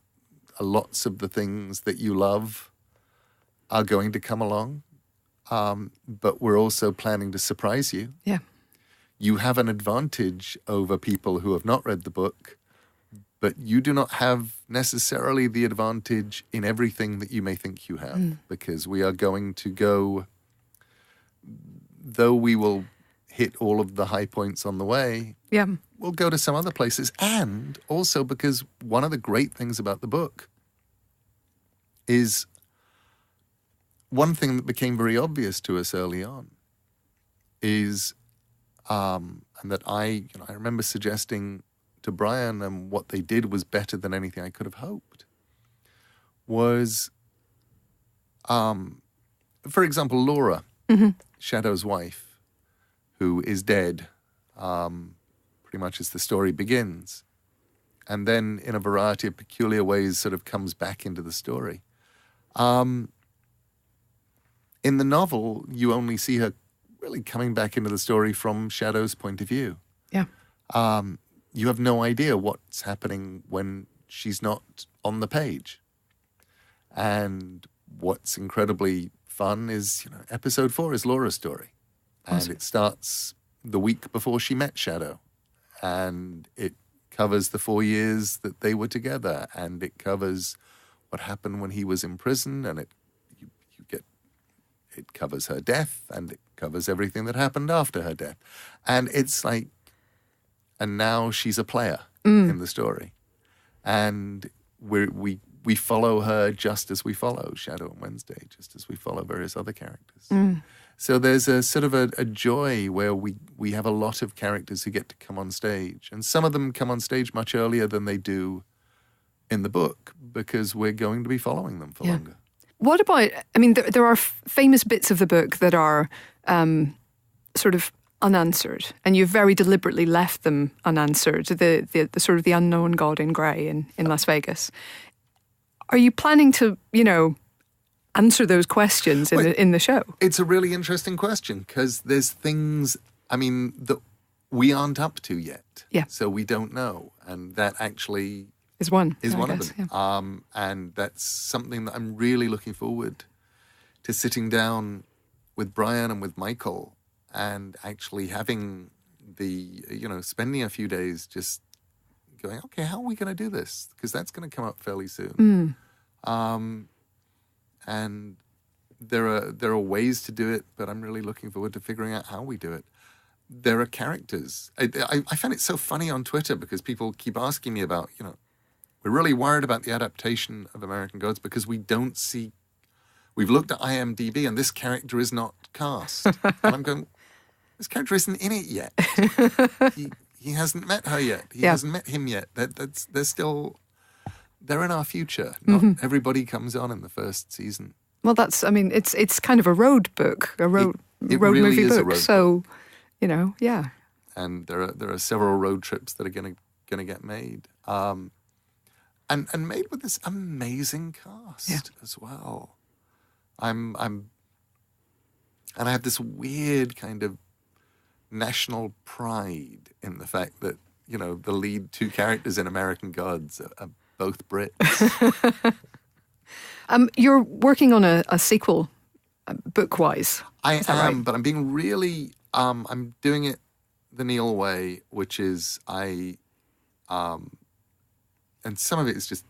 lots of the things that you love are going to come along. But we're also planning to surprise you. Yeah. You have an advantage over people who have not read the book, but you do not have necessarily the advantage in everything that you may think you have, because we are going to go, though we will hit all of the high points on the way, Yeah. we'll go to some other places. And also because one of the great things about the book is one thing that became very obvious to us early on is, and that I remember suggesting to Brian, and what they did was better than anything I could have hoped, was, for example, Laura, Shadow's wife, who is dead, pretty much as the story begins, and then in a variety of peculiar ways sort of comes back into the story. In the novel, you only see her really coming back into the story from Shadow's point of view. Yeah. You have no idea what's happening when she's not on the page. And what's incredibly fun is, episode 4 is Laura's story. And it starts the week before she met Shadow. And it covers the 4 years that they were together. And it covers what happened when he was in prison. And it covers her death. And it covers everything that happened after her death. And it's like, and now she's a player in the story. And we follow her just as we follow Shadow and Wednesday, just as we follow various other characters. So there's a sort of a joy where we have a lot of characters who get to come on stage. And some of them come on stage much earlier than they do in the book because we're going to be following them for longer. What about, I mean, there are famous bits of the book that are sort of unanswered, and you've very deliberately left them unanswered, the sort of the unknown god in grey in Las Vegas. Are you planning to, answer those questions in the show? It's a really interesting question because there's things, that we aren't up to yet. Yeah. So we don't know. And that actually is one of them. Yeah. And that's something that I'm really looking forward to sitting down with Brian and with Michael and actually having spending a few days just going, okay, how are we going to do this? Because that's going to come up fairly soon. And there are ways to do it, but I'm really looking forward to figuring out how we do it. There are characters. I find it so funny on Twitter because people keep asking me about, we're really worried about the adaptation of American Gods because we don't see, we've looked at IMDb and this character is not cast. And I'm going, this character isn't in it yet. He hasn't met her yet. He hasn't met him yet. They're in our future. Not everybody comes on in the first season. Well, it's kind of a road book, road really movie is book. a road so, book. And there are several road trips that are going to get made, and made with this amazing cast as well. And I have this weird kind of national pride in the fact that the lead two characters in American Gods are both Brits. You're working on a sequel, book-wise. I am, right? but I'm being really. I'm doing it the Neil way, which is and some of it is just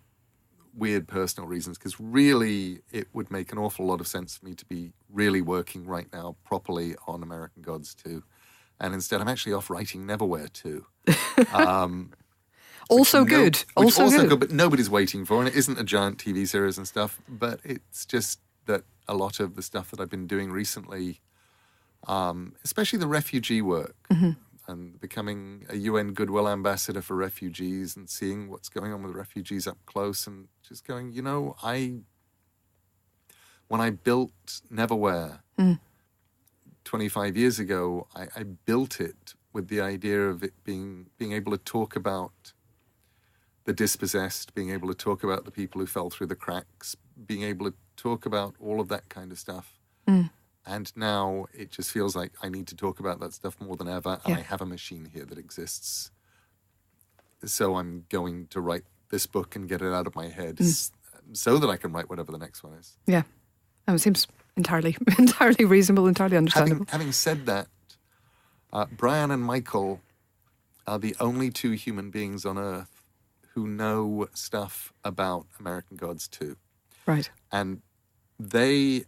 weird personal reasons. Because really, it would make an awful lot of sense for me to be really working right now properly on American Gods 2, and instead I'm actually off writing Neverwhere 2. Also good. Also good. But nobody's waiting for, and it isn't a giant TV series and stuff, but it's just that a lot of the stuff that I've been doing recently, especially the refugee work, and becoming a UN Goodwill Ambassador for refugees and seeing what's going on with refugees up close and just going, when I built Neverwhere 25 years ago, I built it with the idea of it being able to talk about the dispossessed, being able to talk about the people who fell through the cracks, being able to talk about all of that kind of stuff. And now it just feels like I need to talk about that stuff more than ever. And I have a machine here that exists. So I'm going to write this book and get it out of my head so that I can write whatever the next one is. Yeah. It seems entirely reasonable, entirely understandable. Having said that, Brian and Michael are the only two human beings on Earth who know stuff about American Gods 2. Right. And they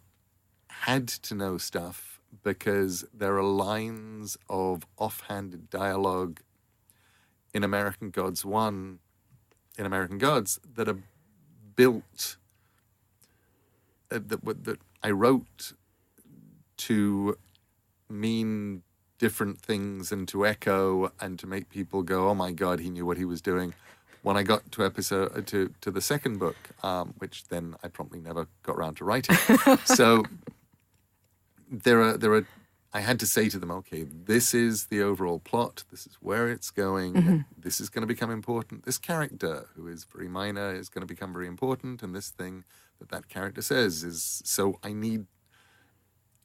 had to know stuff because there are lines of offhanded dialogue in American Gods 1, in American Gods, that are built, that I wrote to mean different things and to echo and to make people go, oh my God, he knew what he was doing. When I got to to the second book, which then I promptly never got around to writing. So there are. I had to say to them, okay, this is the overall plot. This is where it's going. This is going to become important. This character, who is very minor, is going to become very important. And this thing that character says is, so I need,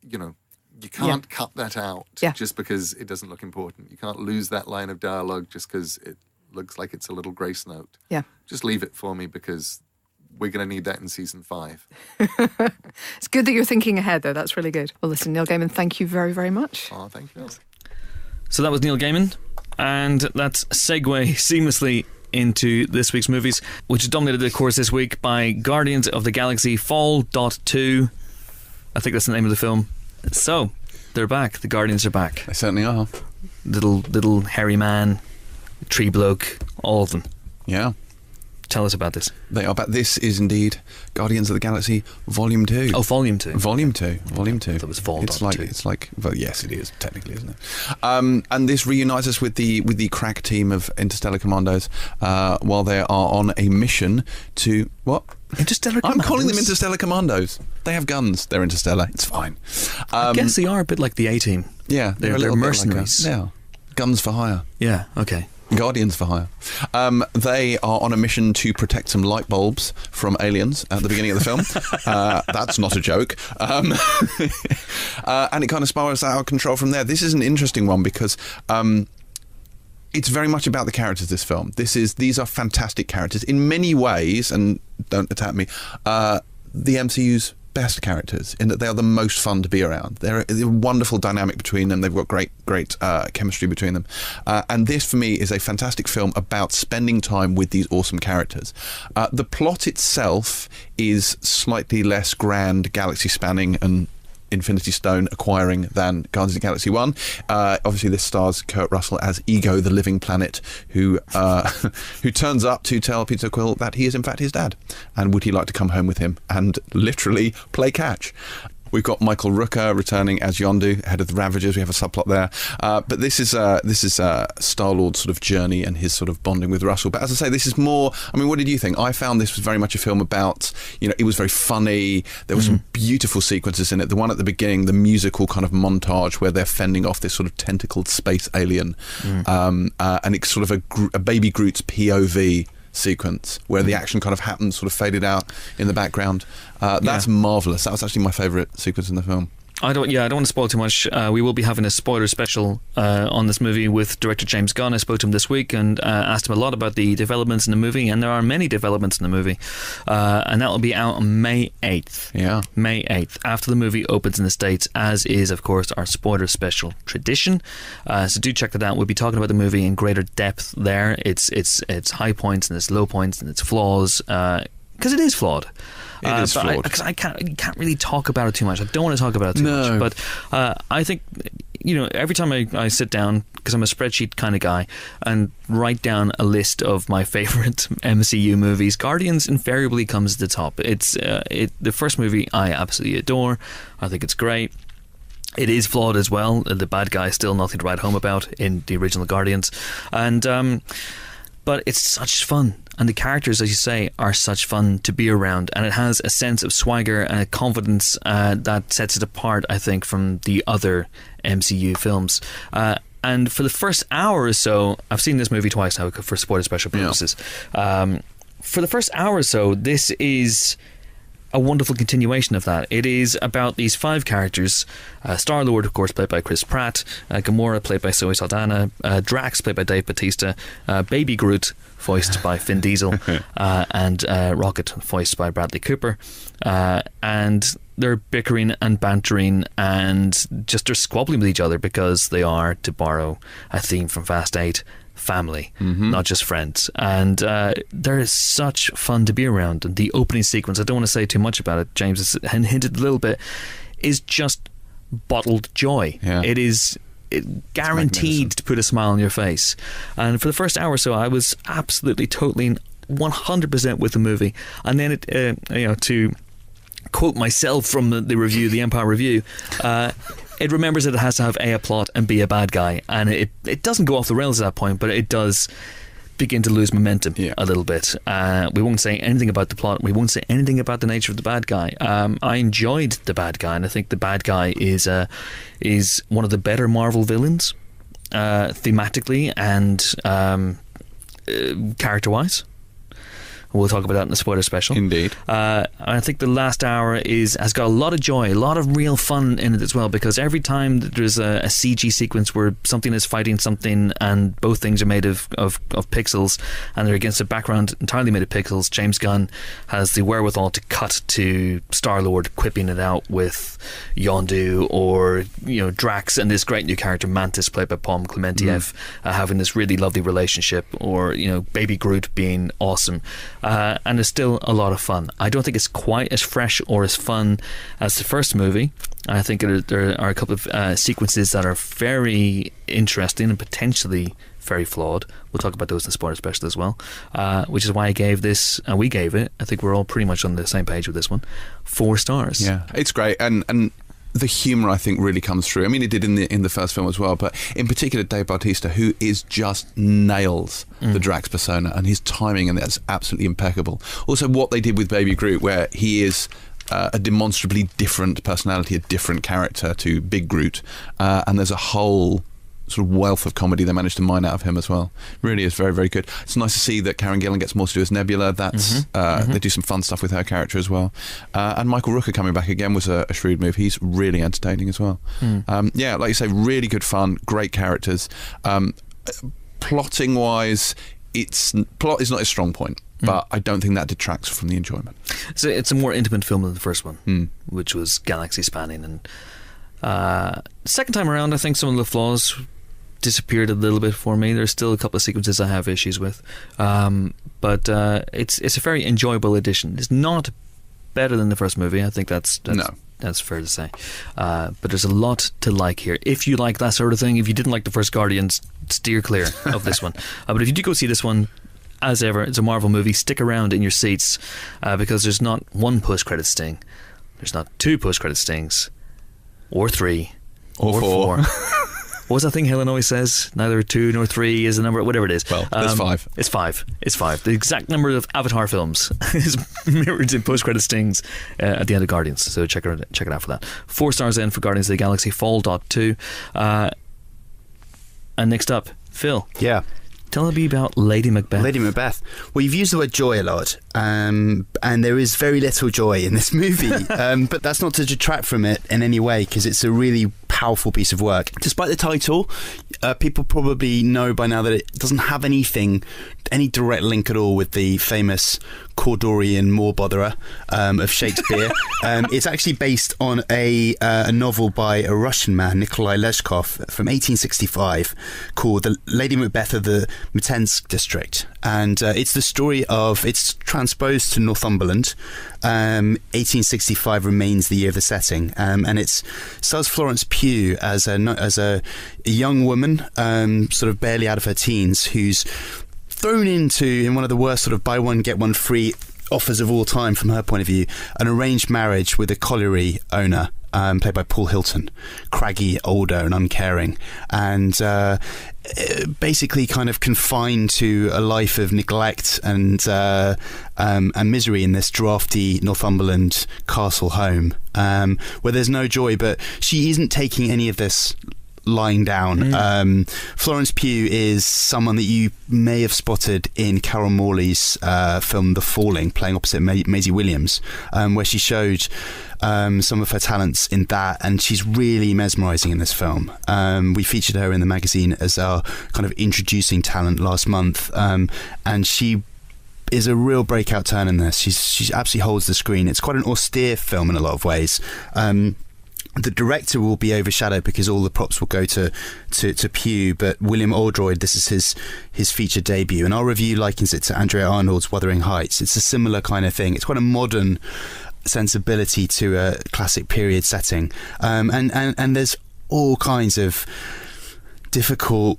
you can't cut that out just because it doesn't look important. You can't lose that line of dialogue just because it looks like it's a little grace note. Yeah. Just leave it for me because we're going to need that in season 5. It's good that you're thinking ahead, though. That's really good. Well, listen, Neil Gaiman, thank you very, very much. Oh, thank you. So that was Neil Gaiman, and that's segue seamlessly into this week's movies, which is dominated, of course, this week by Guardians of the Galaxy Fall.2. I think that's the name of the film. So, they're back. The Guardians are back. They certainly are. Little hairy man, tree bloke, all of them. Yeah. Tell us about this. They are back. This is indeed Guardians of the Galaxy Volume 2. Oh, Volume 2. Volume 2. Volume 2. It was Vol. It's 2. like. Well, yes, it is technically, isn't it? And this reunites us with the crack team of Interstellar Commandos while they are on a mission to what? Interstellar I'm Commandos? calling them Interstellar Commandos. They have guns. They're interstellar. It's fine. I guess they are a bit like the A-Team. Yeah, They're a little bit mercenaries. Like guns for hire. Yeah, okay. Guardians for hire. They are on a mission to protect some light bulbs from aliens at the beginning of the film. That's not a joke. And it kind of spirals out of control from there. This is an interesting one because it's very much about the characters of this film. These are fantastic characters. In many ways, and don't attack me, the MCU's best characters in that they are the most fun to be around. They're a wonderful dynamic between them. They've got great chemistry between them. And this, for me, is a fantastic film about spending time with these awesome characters. The plot itself is slightly less grand, galaxy-spanning and Infinity Stone acquiring than Guardians of the Galaxy 1. Obviously, this stars Kurt Russell as Ego, the living planet, who turns up to tell Peter Quill that he is in fact his dad, and would he like to come home with him and literally play catch. We've got Michael Rooker returning as Yondu, head of the Ravagers. We have a subplot there, but this is Star-Lord's sort of journey and his sort of bonding with Russell. But as I say, this is more. I mean, what did you think? I found this was very much a film about. It was very funny. There were some beautiful sequences in it. The one at the beginning, the musical kind of montage where they're fending off this sort of tentacled space alien, and it's sort of a baby Groot's POV sequence where the action kind of happens, sort of faded out in the background. That's marvellous. That was actually my favourite sequence in the film. I don't want to spoil too much. We will be having a spoiler special on this movie with director James Gunn. I spoke to him this week and asked him a lot about the developments in the movie, and there are many developments in the movie, and that will be out on May 8th. Yeah, May 8th, after the movie opens in the States, as is, of course, our spoiler special tradition. So do check that out. We'll be talking about the movie in greater depth there. It's high points and its low points and its flaws, because it is flawed. It is flawed. Because I can't really talk about it too much. I don't want to talk about it too much. But I think, every time I sit down, because I'm a spreadsheet kind of guy, and write down a list of my favourite MCU movies, Guardians invariably comes to the top. It's the first movie I absolutely adore. I think it's great. It is flawed as well. The bad guy is still nothing to write home about in the original Guardians. And but it's such fun. And the characters, as you say, are such fun to be around. And it has a sense of swagger and a confidence that sets it apart, I think, from the other MCU films. And for the first hour or so, I've seen this movie twice now for spoiler special purposes. Yeah. For the first hour or so, this is a wonderful continuation of that. It is about these 5 characters. Star-Lord, of course, played by Chris Pratt. Gamora, played by Zoe Saldana. Drax, played by Dave Bautista. Baby Groot, voiced by Vin Diesel. And Rocket, voiced by Bradley Cooper. And they're bickering and bantering and just they're squabbling with each other because they are, to borrow a theme from Fast 8, family, not just friends. And they're such fun to be around. And the opening sequence, I don't want to say too much about it, James has hinted a little bit, is just bottled joy. Yeah. It is guaranteed to put a smile on your face. And for the first hour or so, I was absolutely, totally 100% with the movie. And then to quote myself from the review, the Empire Review, it remembers that it has to have A plot and B a bad guy, and it doesn't go off the rails at that point, but it does begin to lose momentum a little bit. We won't say anything about the plot. We won't say anything about the nature of the bad guy. I enjoyed the bad guy, and I think the bad guy is one of the better Marvel villains, thematically and character-wise. We'll talk about that in the spoiler special. Indeed. I think the last hour has got a lot of joy, a lot of real fun in it as well, because every time that there's a CG sequence where something is fighting something and both things are made of pixels and they're against a background entirely made of pixels, James Gunn has the wherewithal to cut to Star-Lord quipping it out with Yondu, or Drax and this great new character Mantis, played by Paul Clementieff, having this really lovely relationship, or Baby Groot being awesome. And it's still a lot of fun. I don't think it's quite as fresh or as fun as the first movie. I think there are a couple of sequences that are very interesting and potentially very flawed. We'll talk about those in the spoiler special as well, which is why I gave this, and we gave it, I think we're all pretty much on the same page with this one, 4 stars. Yeah, it's great, and the humour, I think, really comes through. I mean, it did in the first film as well, but in particular, Dave Bautista, who is just nails the Drax persona, and his timing, and that's absolutely impeccable. Also, what they did with Baby Groot, where he is a demonstrably different personality, a different character to Big Groot, and there's a whole sort of wealth of comedy they managed to mine out of him as well. Really is very, very good. It's nice to see that Karen Gillan gets more to do as Nebula. That's they do some fun stuff with her character as well. And Michael Rooker coming back again was a shrewd move. He's really entertaining as well. Yeah, like you say, really good fun, great characters. Plotting wise, plot is not a strong point, but I don't think that detracts from the enjoyment. So it's a more intimate film than the first one, which was galaxy spanning, and second time around, I think some of the flaws disappeared a little bit for me. There's still a couple of sequences I have issues with, but it's a very enjoyable addition. It's not better than the first movie. I think that's fair to say. But there's a lot to like here. If you like that sort of thing, if you didn't like the first Guardians, steer clear of this one. But if you do go see this one, as ever, it's a Marvel movie. Stick around in your seats because there's not one post-credit sting. There's not 2 post-credit stings, or 3, or 4. What was that thing Helen always says? Neither 2 nor 3 is the number, whatever it is. Well, there's 5. It's 5. It's 5. The exact number of Avatar films is mirrored in post-credit stings at the end of Guardians. So check it out for that. 4 stars in for Guardians of the Galaxy Fall.2. And next up, Phil. Yeah. Tell me about Lady Macbeth. Lady Macbeth. Well, you've used the word joy a lot, and there is very little joy in this movie, but that's not to detract from it in any way, because it's a really powerful piece of work. Despite the title, people probably know by now that it doesn't have any direct link at all with the famous Cawdorian Moorbotherer of Shakespeare. It's actually based on a novel by a Russian man, Nikolai Leshkov, from 1865, called The Lady Macbeth of the Mtsensk District. And it's the story of, it's transposed to Northumberland. 1865 remains the year of the setting, and it stars Florence Pugh as a young woman, sort of barely out of her teens, who's thrown in one of the worst sort of buy one get one free offers of all time from her point of view, an arranged marriage with a colliery owner, played by Paul Hilton, craggy, older and uncaring, and basically kind of confined to a life of neglect and misery in this drafty Northumberland castle home, where there's no joy, but she isn't taking any of this lying down. Florence Pugh is someone that you may have spotted in Carol Morley's film The Falling, playing opposite Maisie Williams, where she showed some of her talents in that, and she's really mesmerising in this film. We featured her in the magazine as our kind of introducing talent last month, and she is a real breakout turn in this. She absolutely holds the screen. It's quite an austere film in a lot of ways. The director will be overshadowed because all the props will go to Pugh, but William Oldroyd, this is his feature debut, and our review likens it to Andrea Arnold's Wuthering Heights. It's a similar kind of thing. It's quite a modern sensibility to a classic period setting, and there's all kinds of difficult,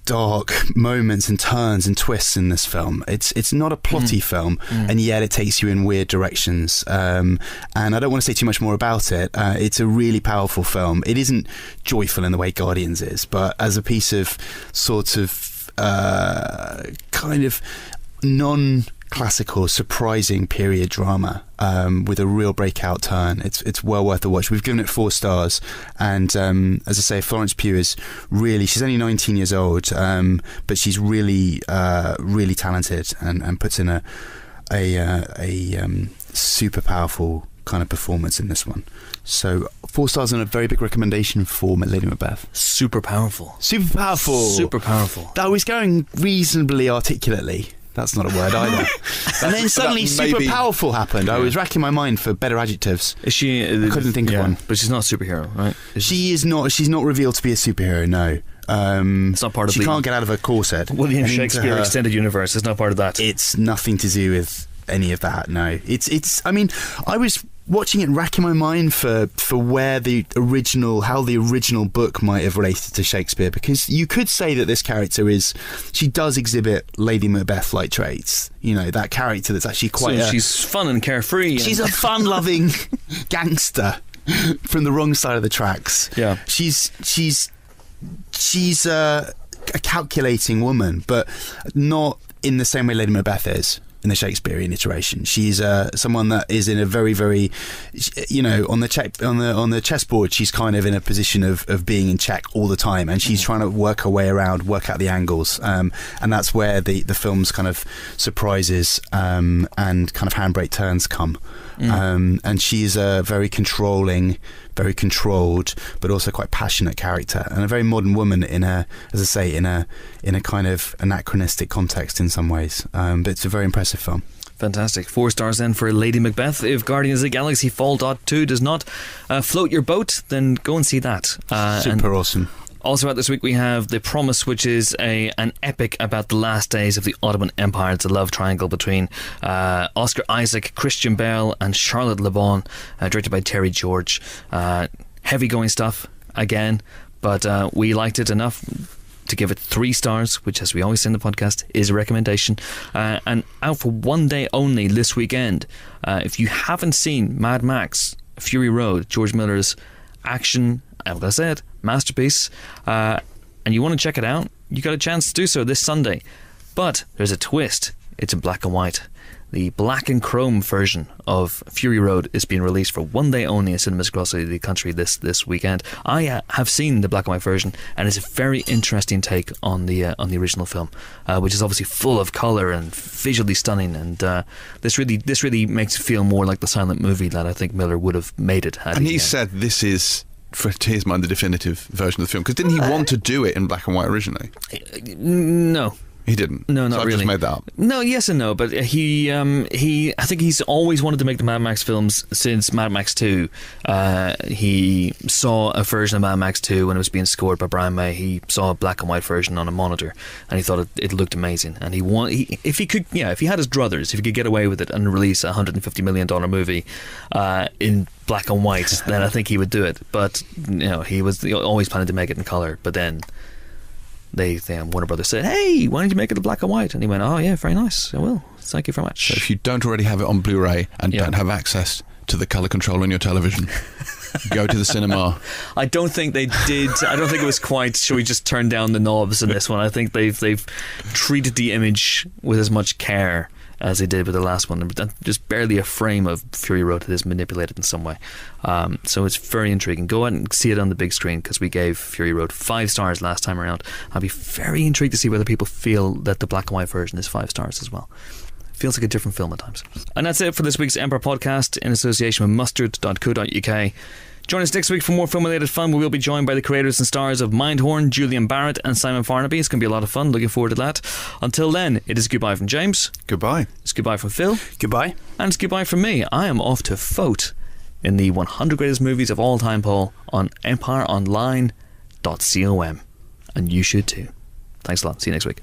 dark moments and turns and twists in this film. It's not a plotty film, and yet it takes you in weird directions, and I don't want to say too much more about it. It's a really powerful film. It isn't joyful in the way Guardians is, but as a piece of sort of kind of non-classical, surprising period drama, with a real breakout turn. It's well worth a watch. We've given it 4 stars, and as I say, Florence Pugh is really, she's only 19 years old, but she's really really talented, and puts in a super powerful kind of performance in this one. So 4 stars and a very big recommendation for Lady Macbeth. Super powerful. Super powerful. Super powerful. I was going reasonably articulately. That's not a word either. And then suddenly super powerful happened. Yeah. I was racking my mind for better adjectives. Is she? I couldn't think of one. But she's not a superhero, right? She's not revealed to be a superhero, no. It's not part of she can't get out of her corset. William Shakespeare Extended Universe is not part of that. It's nothing to do with any of that, no. It's I mean, I was watching it, racking my mind for how the original book might have related to Shakespeare, because you could say that this character she does exhibit Lady Macbeth-like traits. You know, that character that's actually quite. So she's fun and carefree. She's a fun-loving gangster from the wrong side of the tracks. Yeah, she's a calculating woman, but not in the same way Lady Macbeth is in the Shakespearean iteration. She's someone that is in a very, very, you know, on the chessboard. She's kind of in a position of being in check all the time, and she's trying to work her way around, work out the angles, and that's where the film's kind of surprises and kind of handbrake turns come. And she's a very controlling, very controlled, but also quite passionate character, and a very modern woman in a kind of anachronistic context in some ways. But it's a very impressive film. Fantastic. 4 stars then for Lady Macbeth. If Guardians of the Galaxy Fall 2 does not float your boat, then go and see that. Super awesome. Also out this week we have The Promise, which is an epic about the last days of the Ottoman Empire. It's a love triangle between Oscar Isaac, Christian Bale and Charlotte Le Bon, directed by Terry George. Heavy going stuff again, but we liked it enough to give it 3 stars, which, as we always say in the podcast, is a recommendation. And out for one day only this weekend. If you haven't seen Mad Max Fury Road, George Miller's action, I've got to say it, masterpiece, and you want to check it out, you got a chance to do so this Sunday. But there's a twist. It's in black and white. The black and chrome version of Fury Road is being released for one day only in cinemas across the country this weekend. I have seen the black and white version, and it's a very interesting take on the original film, which is obviously full of colour and visually stunning. And this really makes it feel more like the silent movie that I think Miller would have made it. And he said this is, to his mind, the definitive version of the film, because didn't he want to do it in black and white originally? No. He didn't. No, not so I've really. just made that up. No, yes and no. But he I think he's always wanted to make the Mad Max films since Mad Max 2. He saw a version of Mad Max 2 when it was being scored by Brian May. He saw a black and white version on a monitor, and he thought it looked amazing. And if he had his druthers, if he could get away with it and release a $150 million movie in black and white, then I think he would do it. But he was always planning to make it in colour. But then Warner Brothers said, "Hey, why don't you make it a black and white?" And he went, "Oh yeah, very nice, I will. Thank you very much." So if you don't already have it on Blu-ray and don't have access to the colour control on your television, go to the cinema. I don't think they did. I don't think it was quite, "Shall we just turn down the knobs in this one?" I think they've treated the image with as much care as they did with the last one. Just barely a frame of Fury Road that is manipulated in some way. So it's very intriguing. Go out and see it on the big screen, because we gave Fury Road 5 stars last time around. I'll be very intrigued to see whether people feel that the black and white version is 5 stars as well. Feels like a different film at times. And that's it for this week's Empire Podcast in association with mustard.co.uk. Join us next week for more film-related fun. We will be joined by the creators and stars of Mindhorn, Julian Barrett and Simon Farnaby. It's going to be a lot of fun. Looking forward to that. Until then, it is goodbye from James. Goodbye. It's goodbye from Phil. Goodbye. And it's goodbye from me. I am off to vote in the 100 greatest movies of all time poll on empireonline.com. And you should too. Thanks a lot. See you next week.